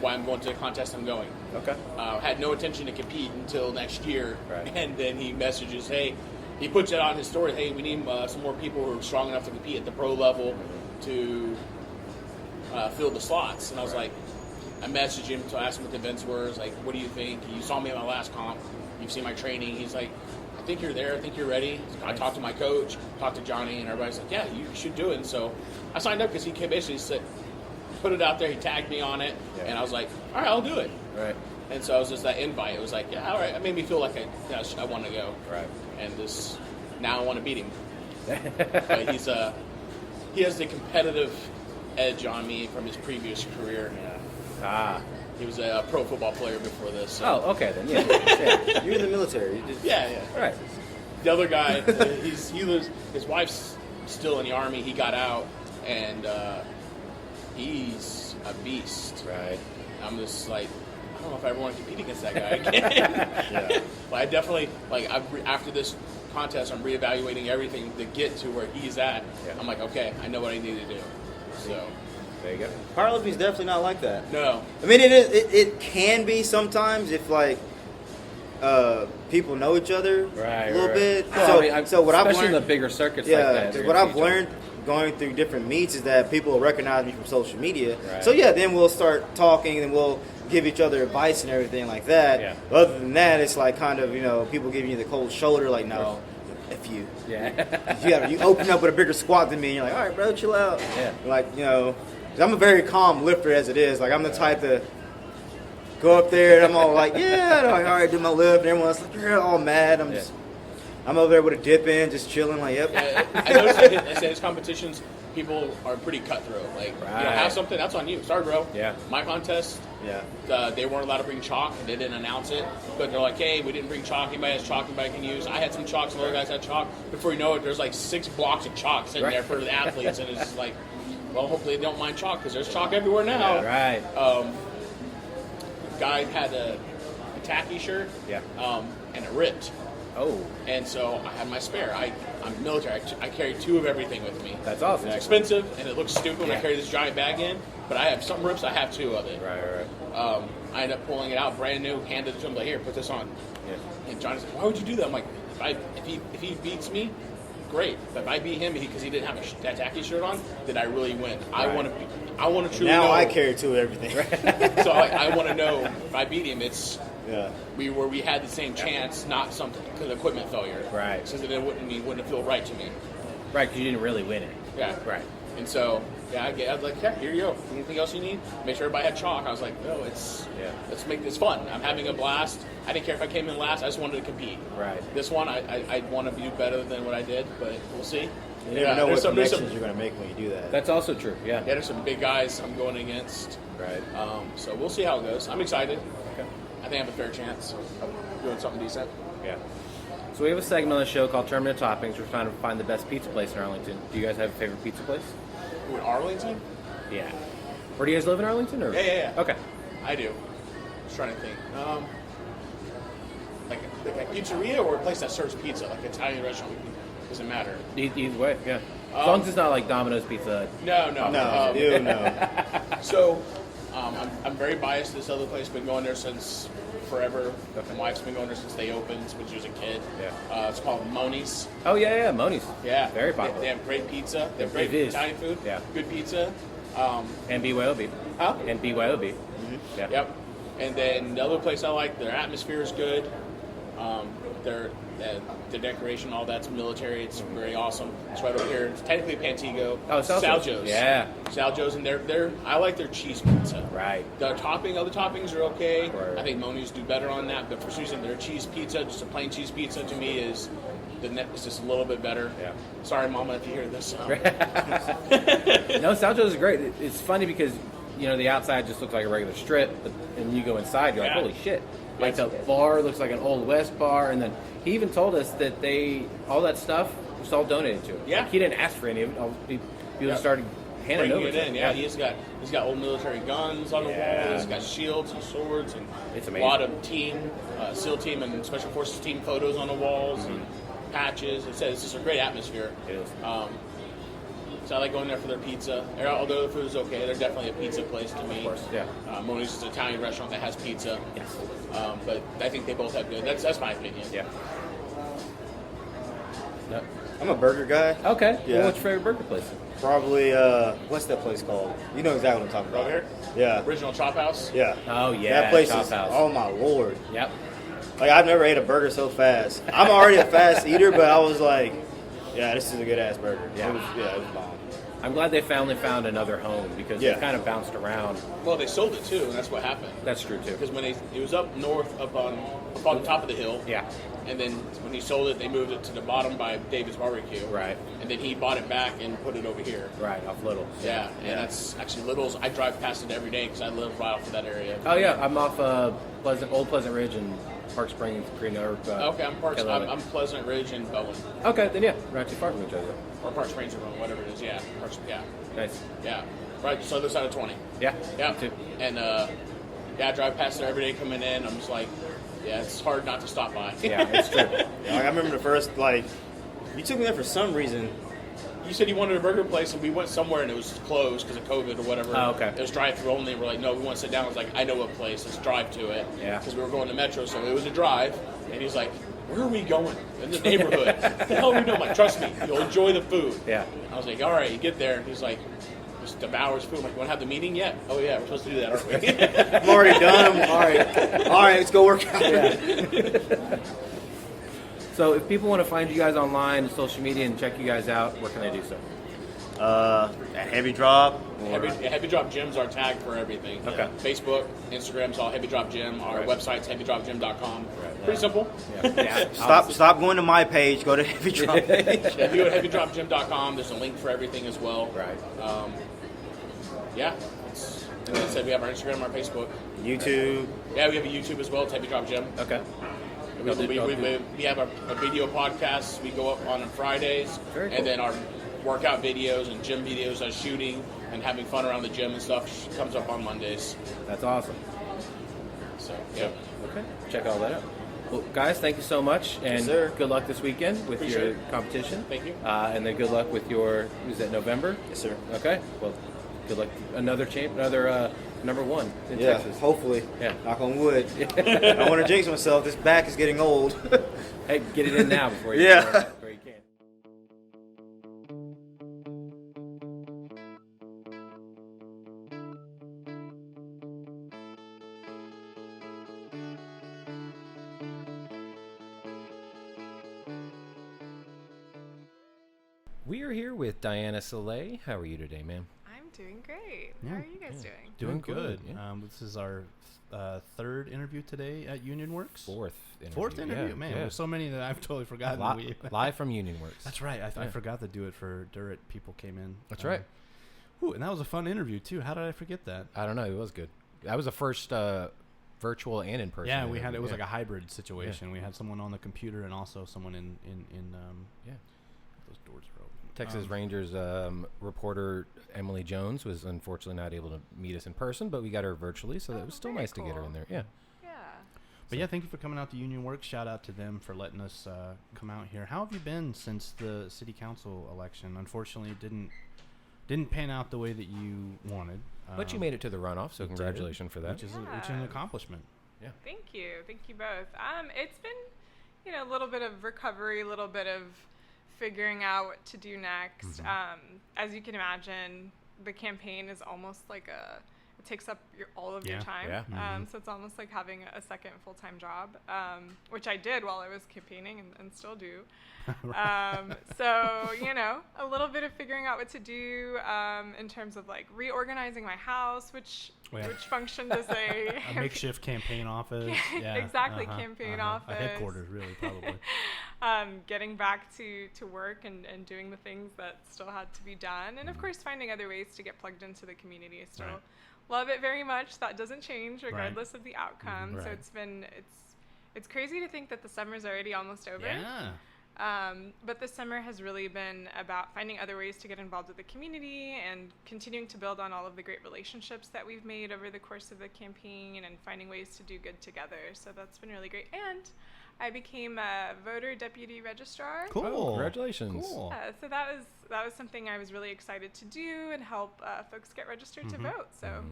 why I'm going to the contest I'm going. Okay. Had no intention to compete until next year. Right. And then he messages, hey, he puts it on his story, hey, we need some more people who are strong enough to compete at the pro level to fill the slots. And I was like, I messaged him to ask him what the events were. I was like, what do you think? You saw me at my last comp. You've seen my training. He's like, I think you're there. I think you're ready. I talked to my coach, talked to Johnny, and everybody's like, yeah, you should do it. And so I signed up because he basically said, put it out there. He tagged me on it, and I was like, all right, I'll do it. Right. And so it was just that invite. It was like, yeah, all right. It made me feel like I want to go. Right. And now I want to beat him. But he has the competitive edge on me from his previous career. Ah. He was a pro football player before this. So. Oh, okay then. Yeah. You're in the military. Yeah. All right. The other guy, he lives. His wife's still in the Army. He got out, and he's a beast. Right. I'm just like, I don't know if I ever want to compete against that guy again. But I definitely, after this contest, I'm reevaluating everything to get to where he's at. Yeah. I'm like, okay, I know what I need to do. So there you go. Powerlifting is definitely not like that. no. I mean, it can be sometimes if people know each other a little bit. Well, So, I mean, so what I've especially learned, in the bigger circuits yeah, like that. what I've learned going through different meets is that people will recognize me from social media. Right. So yeah, then we'll start talking and we'll give each other advice and everything like that. Yeah. But other than that, it's like kind of, people giving you the cold shoulder, like, no, if you. Yeah. You open up with a bigger squat than me, and you're like, all right, bro, chill out. Yeah. Like, 'cause I'm a very calm lifter as it is. Like, I'm the type to go up there and I'm all like, yeah, I'm like, all right, do my lift. And everyone's like, you're all mad. I'm over there with a dip in, just chilling, like, yep. Yeah, I noticed at his competitions, people are pretty cutthroat. Like, you have something, that's on you. Sorry, bro. Yeah. My contest, they weren't allowed to bring chalk. They didn't announce it. But they're like, hey, we didn't bring chalk. Anybody has chalk, anybody can use. I had some chalk, some other guys had chalk. Before you know it, there's like 6 blocks of chalk sitting there for the athletes. And it's just like, well, hopefully they don't mind chalk because there's chalk everywhere now. Yeah, right. Guy had a tacky shirt. Yeah. And it ripped. Oh. And so I had my spare. I'm military. I carry 2 of everything with me. That's awesome. It's expensive, and it looks stupid when I carry this giant bag in, but I have some rips, I have 2 of it. Right. I ended up pulling it out, brand new, handed it to him, like, here, put this on. Yeah. And Johnny said, why would you do that? I'm like, if he beats me, great. But if I beat him because he didn't have that tacky shirt on, then I really win. Right. I want to truly know. Now I carry 2 of everything. So I want to know if I beat him, it's... Yeah. We had the same chance, not something because of equipment failure. Right. So that it wouldn't feel right to me. Right, because you didn't really win it. Yeah. Right. And so, I was like, yeah, here you go. Anything else you need? Make sure everybody had chalk. I was like, no, let's make this fun. I'm having a blast. I didn't care if I came in last. I just wanted to compete. Right. This one, I want to do better than what I did, but we'll see. You never know what connections you're going to make when you do that. That's also true, yeah. Yeah, there's some big guys I'm going against. Right. So we'll see how it goes. I'm excited. Okay. I think I have a fair chance of doing something decent. Yeah. So we have a segment on the show called Tournament of Toppings. We're trying to find the best pizza place in Arlington. Do you guys have a favorite pizza place? Ooh, in Arlington? Yeah. Where do you guys live in Arlington? Or? Yeah. Okay. I do. Just trying to think. Like a pizzeria or a place that serves pizza, like an Italian restaurant. Doesn't matter. Either way, yeah. As long as it's not like Domino's Pizza. No. No. So, I'm very biased to this other place. Been going there since forever. Okay. My wife's been going there since they opened, when she was a kid. Yeah. It's called Moni's. Oh, yeah, Moni's. Yeah. Very popular. They have great pizza. They have great Italian food. Yeah. Good pizza. And BYOB. Huh? And BYOB. Mm-hmm. Yeah. Yep. And then the other place I like, their atmosphere is good. The decoration, all that's military. It's very awesome. It's right over here. It's technically Pantego. Oh, Saljo's. Yeah. Saljo's, and I like their cheese pizza. Right. The other toppings are okay. Right. I think Moni's do better on that, but for some reason, their cheese pizza, just a plain cheese pizza, to me is just a little bit better. Yeah. Sorry, Mama, if you hear this. No, Saljo's is great. It's funny because the outside just looks like a regular strip, and you go inside, you're like, holy shit. Like the bar looks like an Old West bar, and then he even told us that all that stuff was all donated to him. Yeah. Like he didn't ask for any of it. People started handing bringing it over it to in. him. Yeah, he's got old military guns on the wall. He's got shields and swords, and it's a amazing. lot of SEAL team and Special Forces team photos on the walls and patches. It's just a great atmosphere. It is. So I like going there for their pizza. Although the food is okay, they're definitely a pizza place to me. Of course, yeah. Moni's is an Italian restaurant that has pizza. Yes. But I think they both have good. That's my opinion. Yeah. No. I'm a burger guy. Okay. Yeah. Well, what's your favorite burger place? Probably, what's that place called? You know exactly what I'm talking about. Over here? Yeah. Original Chop House? Yeah. Oh, yeah. That place Chop is, House. oh my Lord. Yep. Like, I've never ate a burger so fast. I'm already a fast eater, but I was like, yeah, this is a good ass burger. Yeah. It was bomb. I'm glad they finally found another home because they kind of bounced around. Well, they sold it too, and that's what happened. That's true too. Because when it was up north, up on the top of the hill. Yeah. And then when he sold it, they moved it to the bottom by David's Barbecue. Right. And then he bought it back and put it over here. Right, off Little's. Yeah, and that's actually Little's. I drive past it every day because I live right off of that area. Oh yeah, I'm off Old Pleasant Ridge and Park Springs, Green Oak. Okay, I'm Pleasant Ridge and Bowen. Okay, then yeah, we're not too far from each other. Or Park Springs or Bowen, whatever it is. Yeah, yeah. Nice. Yeah, right. So other side of 20. Yeah. Yeah. Me too. And I drive past there every day coming in. I'm just like, yeah, it's hard not to stop by. Yeah, it's true. Yeah, like, I remember the first, you took me there for some reason. you said you wanted a burger place, and we went somewhere and it was closed because of COVID or whatever. Oh, okay. It was drive-through only. We're like, no, we want to sit down. I was like, I know a place. Let's drive to it. Yeah. Because we were going to Metro, so it was a drive. And he's like, where are we going? In the neighborhood. What the hell are we doing? I'm like, trust me, you'll enjoy the food. Yeah. I was like, all right, you get there. And he's like, just devours food. I'm like, you want to have the meeting yet? Oh, yeah, we're supposed to do that, aren't we? I'm already done. All right, let's go work out. Yeah. So if people want to find you guys online and social media and check you guys out, where can they do so? At Heavy Drop. Heavy Drop Gym's our tag for everything. Okay. Facebook, Instagram's all Heavy Drop Gym. Our website's heavydropgym.com. Right. Pretty simple. Yeah. Stop going to my page. Go to Heavy Drop page. If you go to heavydropgym.com, there's a link for everything as well. Right. Yeah. And like I said, we have our Instagram, our Facebook. YouTube. Yeah, we have a YouTube as well. It's Heavy Drop Gym. Okay. We have a video podcast. We go up on Fridays. Very cool. And then our workout videos and gym videos, us shooting and having fun around the gym and stuff comes up on Mondays. That's awesome. So, yeah. Okay. Check all that out. Well, guys, thank you so much, and good luck this weekend with your competition. Thank you. And then good luck with your, is that November? Yes, sir. Okay. Well, good luck. Another number one in Yeah, Texas. hopefully. Yeah. Knock on wood. I don't want to jinx myself. This back is getting old. Hey, get it in now before you Yeah. before you can. We are here with Diana Saleh. How are you today, ma'am? I'm doing great. How are you guys doing? Doing good. Yeah. This is our third interview today at Union Works. Fourth interview. Yeah, Man, yeah. there's so many that I've totally forgotten. Live from Union Works. That's right. I forgot to do it for Durrett. People came in. That's right. Ooh, and that was a fun interview too. How did I forget that? I don't know. It was good. That was the first virtual and in person. Yeah, we had it was yeah. like a hybrid situation. We had someone on the computer and also someone in those doors are open. Texas Rangers reporter Emily Jones was unfortunately not able to meet us in person, but we got her virtually, so it was still nice to get her in there. Yeah. Yeah. But yeah, thank you for coming out to Union Works. Shout out to them for letting us come out here. How have you been since the city council election? Unfortunately, it didn't pan out the way that you wanted. But you made it to the runoff, so congratulations for that. Which is an accomplishment. Yeah. Thank you both. It's been, a little bit of recovery, a little bit of figuring out what to do next. As you can imagine, the campaign is almost like it takes up all of your time. Yeah. So it's almost like having a second full-time job, which I did while I was campaigning and still do. So, a little bit of figuring out what to do in terms of like reorganizing my house, which functioned as a makeshift campaign office. Yeah. Exactly, campaign office. A headquarters, really, probably. Getting back to work and doing the things that still had to be done. And of course, finding other ways to get plugged into the community. Still love it very much. That doesn't change regardless of the outcome. Right. So it's crazy to think that the summer's already almost over. Yeah. But this summer has really been about finding other ways to get involved with the community and continuing to build on all of the great relationships that we've made over the course of the campaign and finding ways to do good together. So that's been really great. And I became a voter deputy registrar. Cool. Oh, congratulations. Cool. So that was something I was really excited to do and help folks get registered to vote. So.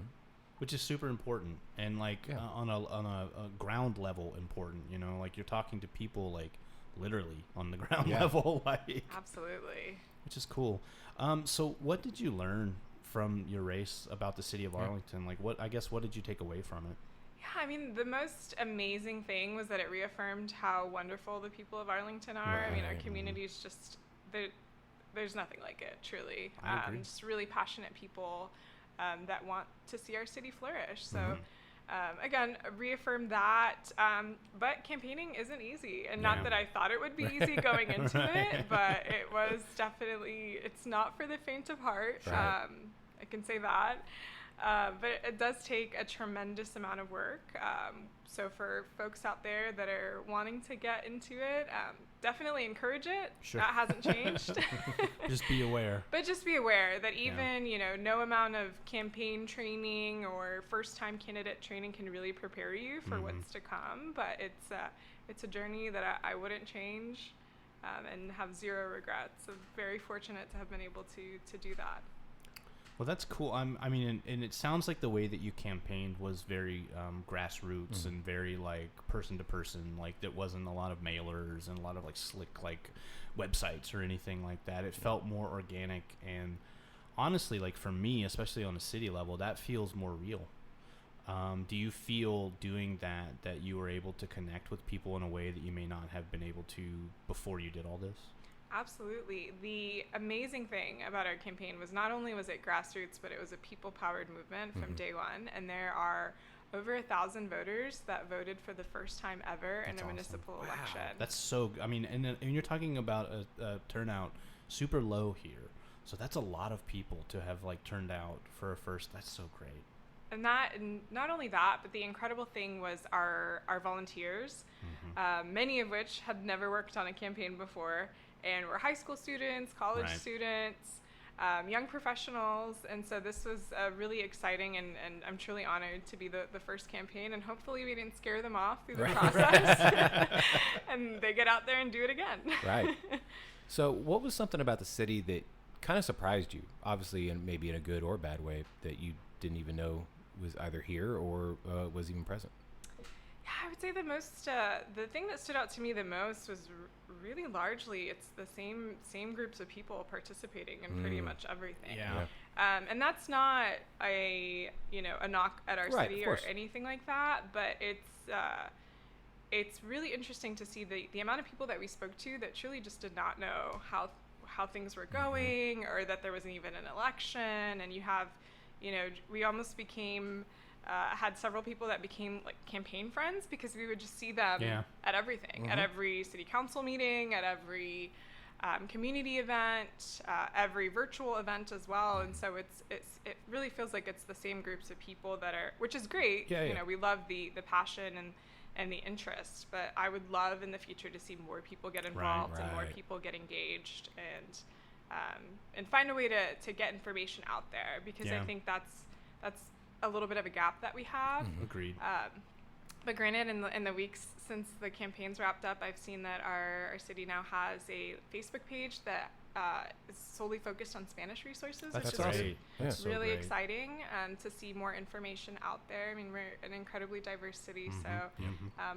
Which is super important and on a ground level important. Like you're talking to people like literally on the ground level, Absolutely. Which is cool. So what did you learn from your race about the city of Arlington? Like what did you take away from it? Yeah, I mean, the most amazing thing was that it reaffirmed how wonderful the people of Arlington are. Right. I mean, our community is just, there's nothing like it, truly. I agree. Just really passionate people that want to see our city flourish. So, again, reaffirmed that. But campaigning isn't easy. And not that I thought it would be easy going into it, but it was definitely, it's not for the faint of heart. Right. I can say that. But it does take a tremendous amount of work. So for folks out there that are wanting to get into it, definitely encourage it. Sure. That hasn't changed. Just be aware. But just be aware that even, no amount of campaign training or first-time candidate training can really prepare you for what's to come. But it's a journey that I wouldn't change. and have zero regrets. So very fortunate to have been able to do that. Well, that's cool. I mean, and it sounds like the way that you campaigned was very grassroots and very like person to person. Like there wasn't a lot of mailers and a lot of like slick like websites or anything like that. It felt more organic, and honestly, like for me, especially on a city level, that feels more real. Do you feel doing that you were able to connect with people in a way that you may not have been able to before you did all this? Absolutely. The amazing thing about our campaign was not only was it grassroots, but it was a people-powered movement from day one. And there are over 1,000 voters that voted for the first time ever in a municipal election. That's so. I mean, and you're talking about a turnout super low here, so that's a lot of people to have like turned out for a first. That's so great. And not only that, but the incredible thing was our volunteers, many of which had never worked on a campaign before. And we're high school students, college students, young professionals. And so this was really exciting, and I'm truly honored to be the first campaign. And hopefully we didn't scare them off through the process. And they get out there and do it again. Right. So what was something about the city that kind of surprised you, obviously, and maybe in a good or bad way, that you didn't even know was either here or was even present? Yeah, I would say the thing that stood out to me the most was really largely it's the same groups of people participating in pretty much everything. Yeah. And that's not a knock at our city or anything like that, but it's really interesting to see the amount of people that we spoke to that truly just did not know how things were going, or that there wasn't even an election. And you have, we almost became had several people that became like campaign friends because we would just see them at everything, at every city council meeting, at every community event, every virtual event as well. And so it really feels like it's the same groups of people that are, which is great. We love the passion and the interest, but I would love in the future to see more people get involved and more people get engaged and find a way to get information out there, because I think that's a little bit of a gap that we have. Agreed. But granted, in the weeks since the campaign's wrapped up, I've seen that our city now has a Facebook page that is solely focused on Spanish resources. That's which great. is really exciting to see more information out there. I mean, we're an incredibly diverse city, so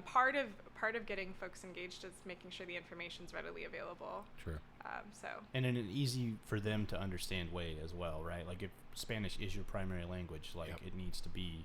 part of getting folks engaged is making sure the information's readily available. Sure. And in an easy for them to understand way as well, right? Like if Spanish is your primary language, like it needs to be,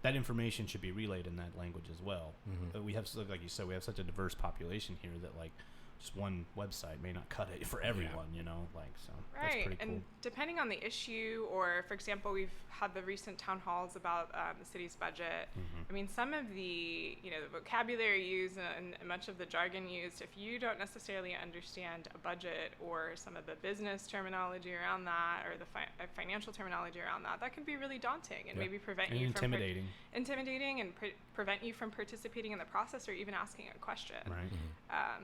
that information should be relayed in that language as well. We have, like you said, we have such a diverse population here that like just one website may not cut it for everyone, like, so that's pretty cool. And depending on the issue, or for example, we've had the recent town halls about the city's budget. I mean, some of the vocabulary used and much of the jargon used, if you don't necessarily understand a budget or some of the business terminology around that, or the financial terminology around that, that can be really daunting and maybe prevent you from intimidating and prevent you from participating in the process or even asking a question.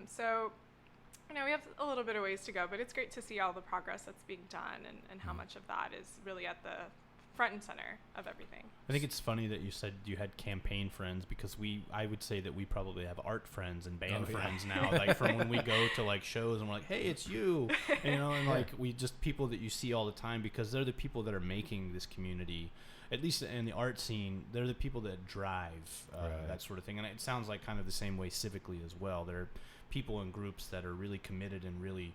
So we have a little bit of ways to go, but it's great to see all the progress that's being done and how much of that is really at the front and center of everything. I think it's funny that you said you had campaign friends, because I would say that we probably have art friends and band friends now, like from when we go to like shows and we're like, hey, it's you, and like we just people that you see all the time, because they're the people that are making this community, at least in the art scene, they're the people that drive that sort of thing. And it sounds like kind of the same way civically as well. They're people and groups that are really committed and really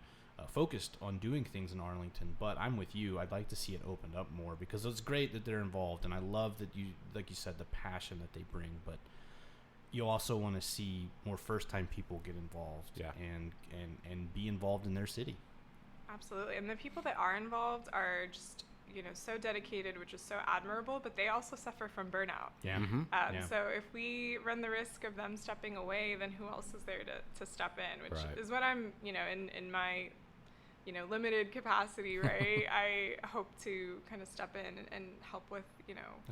focused on doing things in Arlington. But I'm with you. I'd like to see it opened up more, because it's great that they're involved, and I love that you, like you said, the passion that they bring. But you also want to see more first-time people get involved and be involved in their city. Absolutely. And the people that are involved are just so dedicated, which is so admirable, but they also suffer from burnout. So if we run the risk of them stepping away, then who else is there to step in, which is what I'm, in my, limited capacity, right? I hope to kind of step in and help with,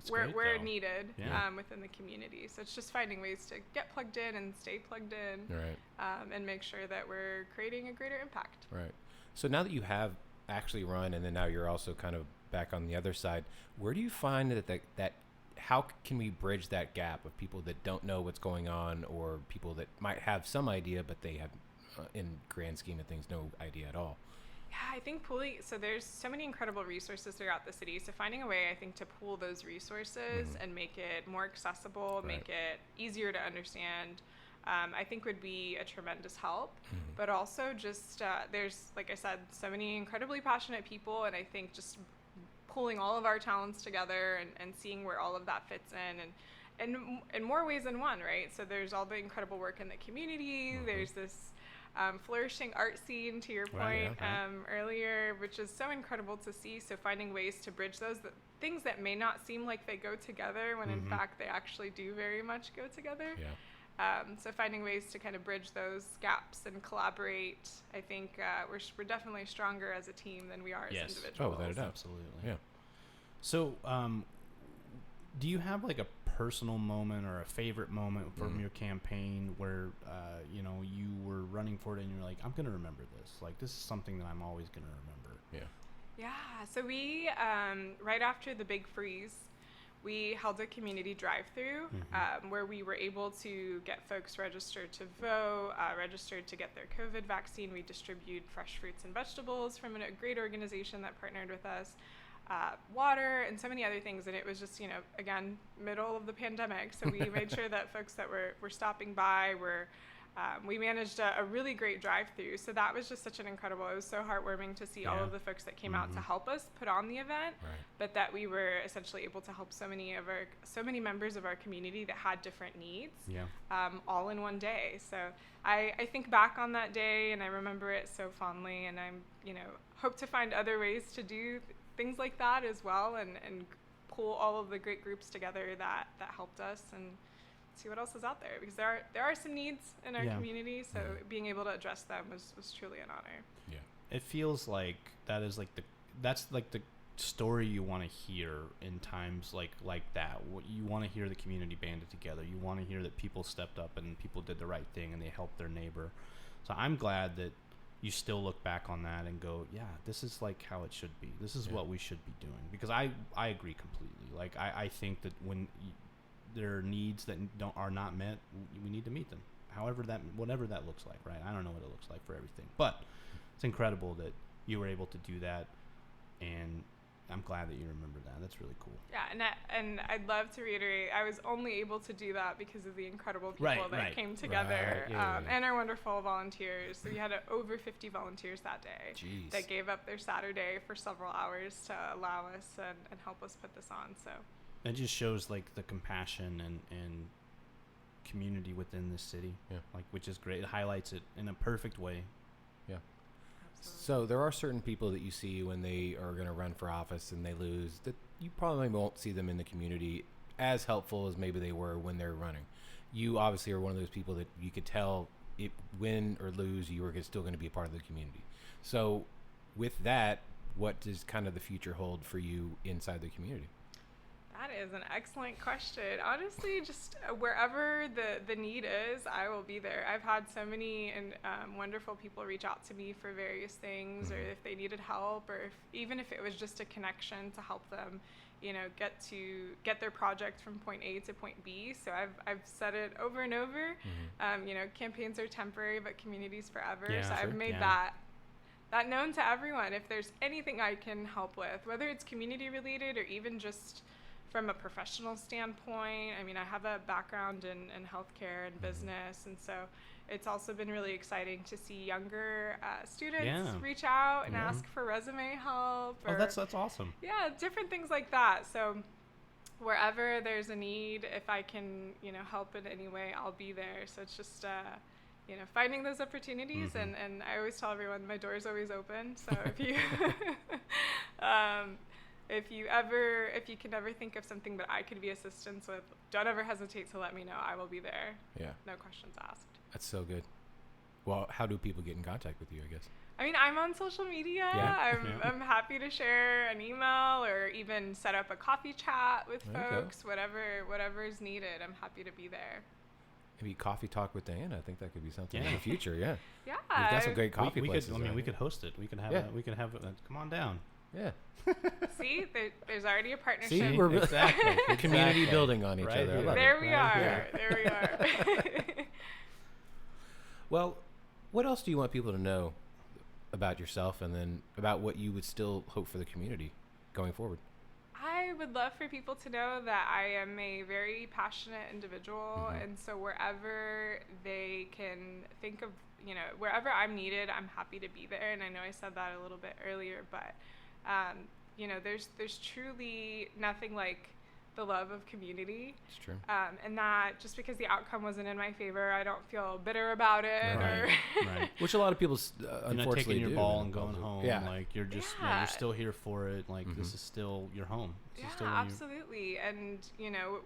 where needed within the community. So it's just finding ways to get plugged in and stay plugged in, and make sure that we're creating a greater impact. Right. So now that you have actually run, and then now you're also kind of back on the other side, where do you find that how can we bridge that gap of people that don't know what's going on, or people that might have some idea but they have in grand scheme of things, no idea at all. Yeah, I think pooling, so there's so many incredible resources throughout the city. So finding a way, I think, to pool those resources and make it more accessible, make it easier to understand, I think would be a tremendous help. But also just, there's, like I said, so many incredibly passionate people, and I think just pulling all of our talents together and seeing where all of that fits in, and in more ways than one, right? So there's all the incredible work in the community. There's this flourishing art scene, to your point earlier, which is so incredible to see. So finding ways to bridge those things that may not seem like they go together when in fact they actually do very much go together. So finding ways to kind of bridge those gaps and collaborate, I think we're definitely stronger as a team than we are as individuals. Oh, without a doubt. Absolutely. Yeah. So do you have like a personal moment or a favorite moment from your campaign where you were running for it and you're like, I'm gonna remember this, like this is something that I'm always gonna remember? So we right after the big freeze, we held a community drive-through where we were able to get folks registered to vote, registered to get their COVID vaccine. We distribute fresh fruits and vegetables from a great organization that partnered with us, water, and so many other things. And it was just, again, middle of the pandemic. So we made sure that folks that were stopping by we managed a really great drive-through. So that was just such an incredible, it was so heartwarming to see all of the folks that came out to help us put on the event, but that we were essentially able to help so many members of our community that had different needs, all in one day. So I think back on that day and I remember it so fondly, and I'm, hope to find other ways to do things like that as well, and pull all of the great groups together that helped us, and see what else is out there, because there are some needs in our community, so being able to address them was truly an honor. It feels like that's like the story you want to hear in times like that. You want to hear the community banded together. You want to hear that people stepped up and people did the right thing and they helped their neighbor. So I'm glad that you still look back on that and go, yeah, this is like how it should be. This is what we should be doing. Because I agree completely. Like I think that when there are needs that are not met, we need to meet them. Whatever that looks like, right? I don't know what it looks like for everything, but it's incredible that you were able to do that, and I'm glad that you remember that. That's really cool. Yeah, and I'd love to reiterate, I was only able to do that because of the incredible people that came together, and our wonderful volunteers. So we had over 50 volunteers that day that gave up their Saturday for several hours to allow us and help us put this on. So it just shows like the compassion and community within this city, which is great. It highlights it in a perfect way. So there are certain people that you see when they are going to run for office and they lose that you probably won't see them in the community as helpful as maybe they were when they're running. You obviously are one of those people that you could tell win or lose, you were still going to be a part of the community. So with that, what does kind of the future hold for you inside the community? That is an excellent question. Honestly, just wherever the need is, I will be there. I've had so many wonderful people reach out to me for various things, or if they needed help, or even if it was just a connection to help them, get their project from point A to point B. So I've said it over and over. Campaigns are temporary, but communities forever. So I've made that known to everyone. If there's anything I can help with, whether it's community related or even just from a professional standpoint. I mean, I have a background in healthcare and business, and so it's also been really exciting to see younger students reach out and ask for resume help. Or, that's awesome. Yeah, different things like that. So wherever there's a need, if I can, help in any way, I'll be there. So it's just, finding those opportunities, and I always tell everyone my door is always open. So if you if you can ever think of something that I could be assistance with, don't ever hesitate to let me know. I will be there. Yeah. No questions asked. That's so good. Well, how do people get in contact with you, I guess? I mean, I'm on social media. Yeah. I'm happy to share an email or even set up a coffee chat with folks, whatever is needed. I'm happy to be there. Maybe coffee talk with Diana. I think that could be something in the future. Yeah. Yeah. We've got some great coffee places. We could host it. We can have come on down. Yeah. See, there's already a partnership. See, we're exactly community building on each other. There we are. Well, What else do you want people to know about yourself, and then about what you would still hope for the community going forward? I would love for people to know that I am a very passionate individual, and so wherever they can think of, wherever I'm needed, I'm happy to be there. And I know I said that a little bit earlier, but there's truly nothing like the love of community. It's true. And that just because the outcome wasn't in my favor, I don't feel bitter about it. Right. Which a lot of people unfortunately not taking your do. ball and going home. Yeah. Like you're just you're still here for it. Like this is still your home. This is still when absolutely. And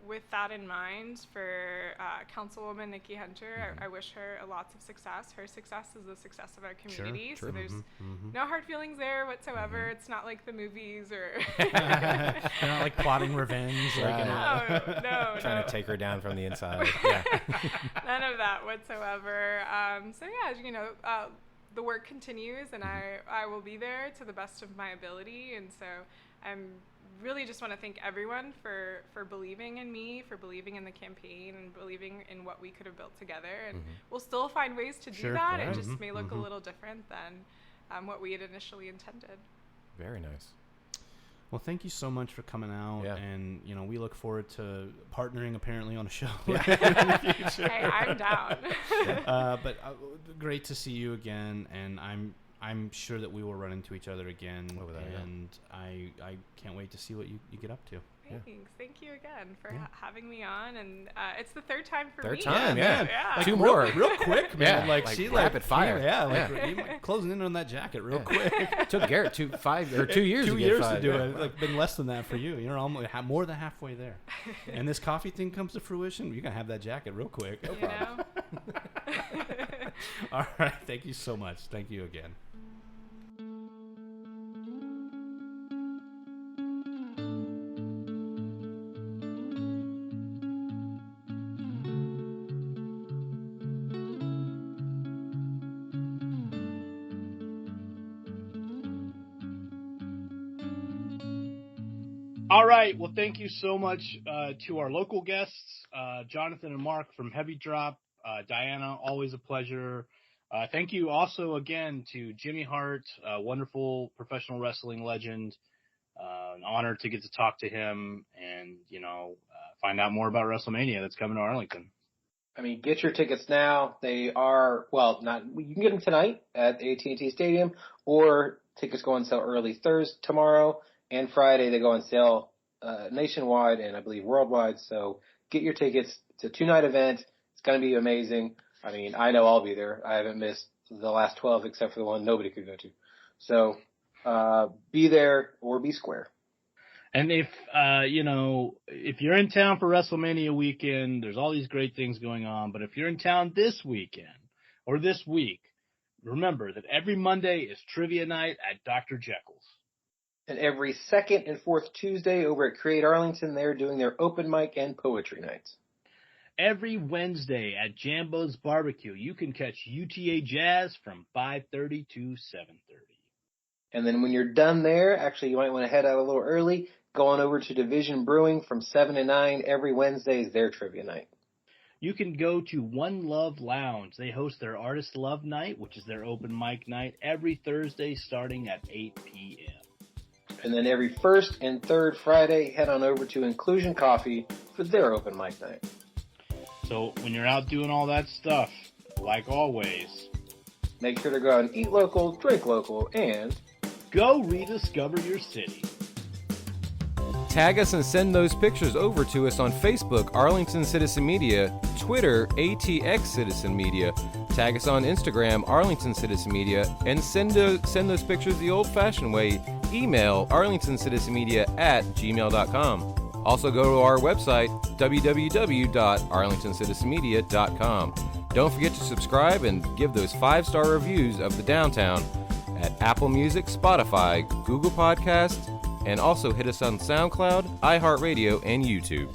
with that in mind, for Councilwoman Nikki Hunter, I wish her lots of success. Her success is the success of our community. Sure. So there's no hard feelings there whatsoever. It's not like the movies or you're not like plotting revenge. Right. No. Trying to take her down from the inside. None of that whatsoever. The work continues, and I will be there to the best of my ability. And so I'm really just want to thank everyone for believing in me, for believing in the campaign, and believing in what we could have built together. And we'll still find ways to do that. It just may look a little different than what we had initially intended. Very nice. Well, thank you so much for coming out, and we look forward to partnering apparently on a show. Hey, I'm down. But great to see you again, and I'm sure that we will run into each other again, and I can't wait to see what you get up to. Thanks. Thank you again for having me on, and it's the third time for me. Third time, yeah. Like, two more, real quick, man. Like rapid fire. Closing in on that jacket real quick. It took Garrett 2 years. 2 years to do it. Like been less than that for you. You're almost more than halfway there. And this coffee thing comes to fruition, you're gonna have that jacket real quick. No problem. All right. Thank you so much. Thank you again. All right. Well, thank you so much to our local guests, Johnathon and Mark from Heavy Drop, Diana, always a pleasure. Thank you also again to Jimmy Hart, a wonderful professional wrestling legend. An honor to get to talk to him and, find out more about Wrestlemania that's coming to Arlington. I mean, get your tickets now. They are, you can get them tonight at AT&T Stadium, or tickets go on sale early tomorrow and Friday. They go on sale nationwide and I believe worldwide. So get your tickets. It's a 2-night event. It's going to be amazing. I mean, I know I'll be there. I haven't missed the last 12 except for the one nobody could go to. So be there or be square. And if you're in town for WrestleMania weekend, there's all these great things going on. But if you're in town this weekend or this week, remember that every Monday is trivia night at Dr. Jekyll's. And every second and fourth Tuesday over at Create Arlington, they're doing their open mic and poetry nights. Every Wednesday at Jambo's Barbecue, you can catch UTA Jazz from 5:30 to 7:30. And then when you're done there, actually you might want to head out a little early, go on over to Division Brewing from 7 to 9. Every Wednesday is their trivia night. You can go to One Love Lounge. They host their Artist Love Night, which is their open mic night, every Thursday starting at 8 p.m. And then every first and third Friday, head on over to Inclusion Coffee for their open mic night. So when you're out doing all that stuff, like always, make sure to go out and eat local, drink local, and go rediscover your city. Tag us and send those pictures over to us on Facebook, Arlington Citizen Media, Twitter, ATX Citizen Media. Tag us on Instagram, Arlington Citizen Media, and send those pictures the old-fashioned way. Email arlingtoncitizenmedia@gmail.com. Also go to our website, www.arlingtoncitizenmedia.com. Don't forget to subscribe and give those 5-star reviews of the Downtown at Apple Music, Spotify, Google Podcasts, and also hit us on SoundCloud, iHeartRadio, and YouTube.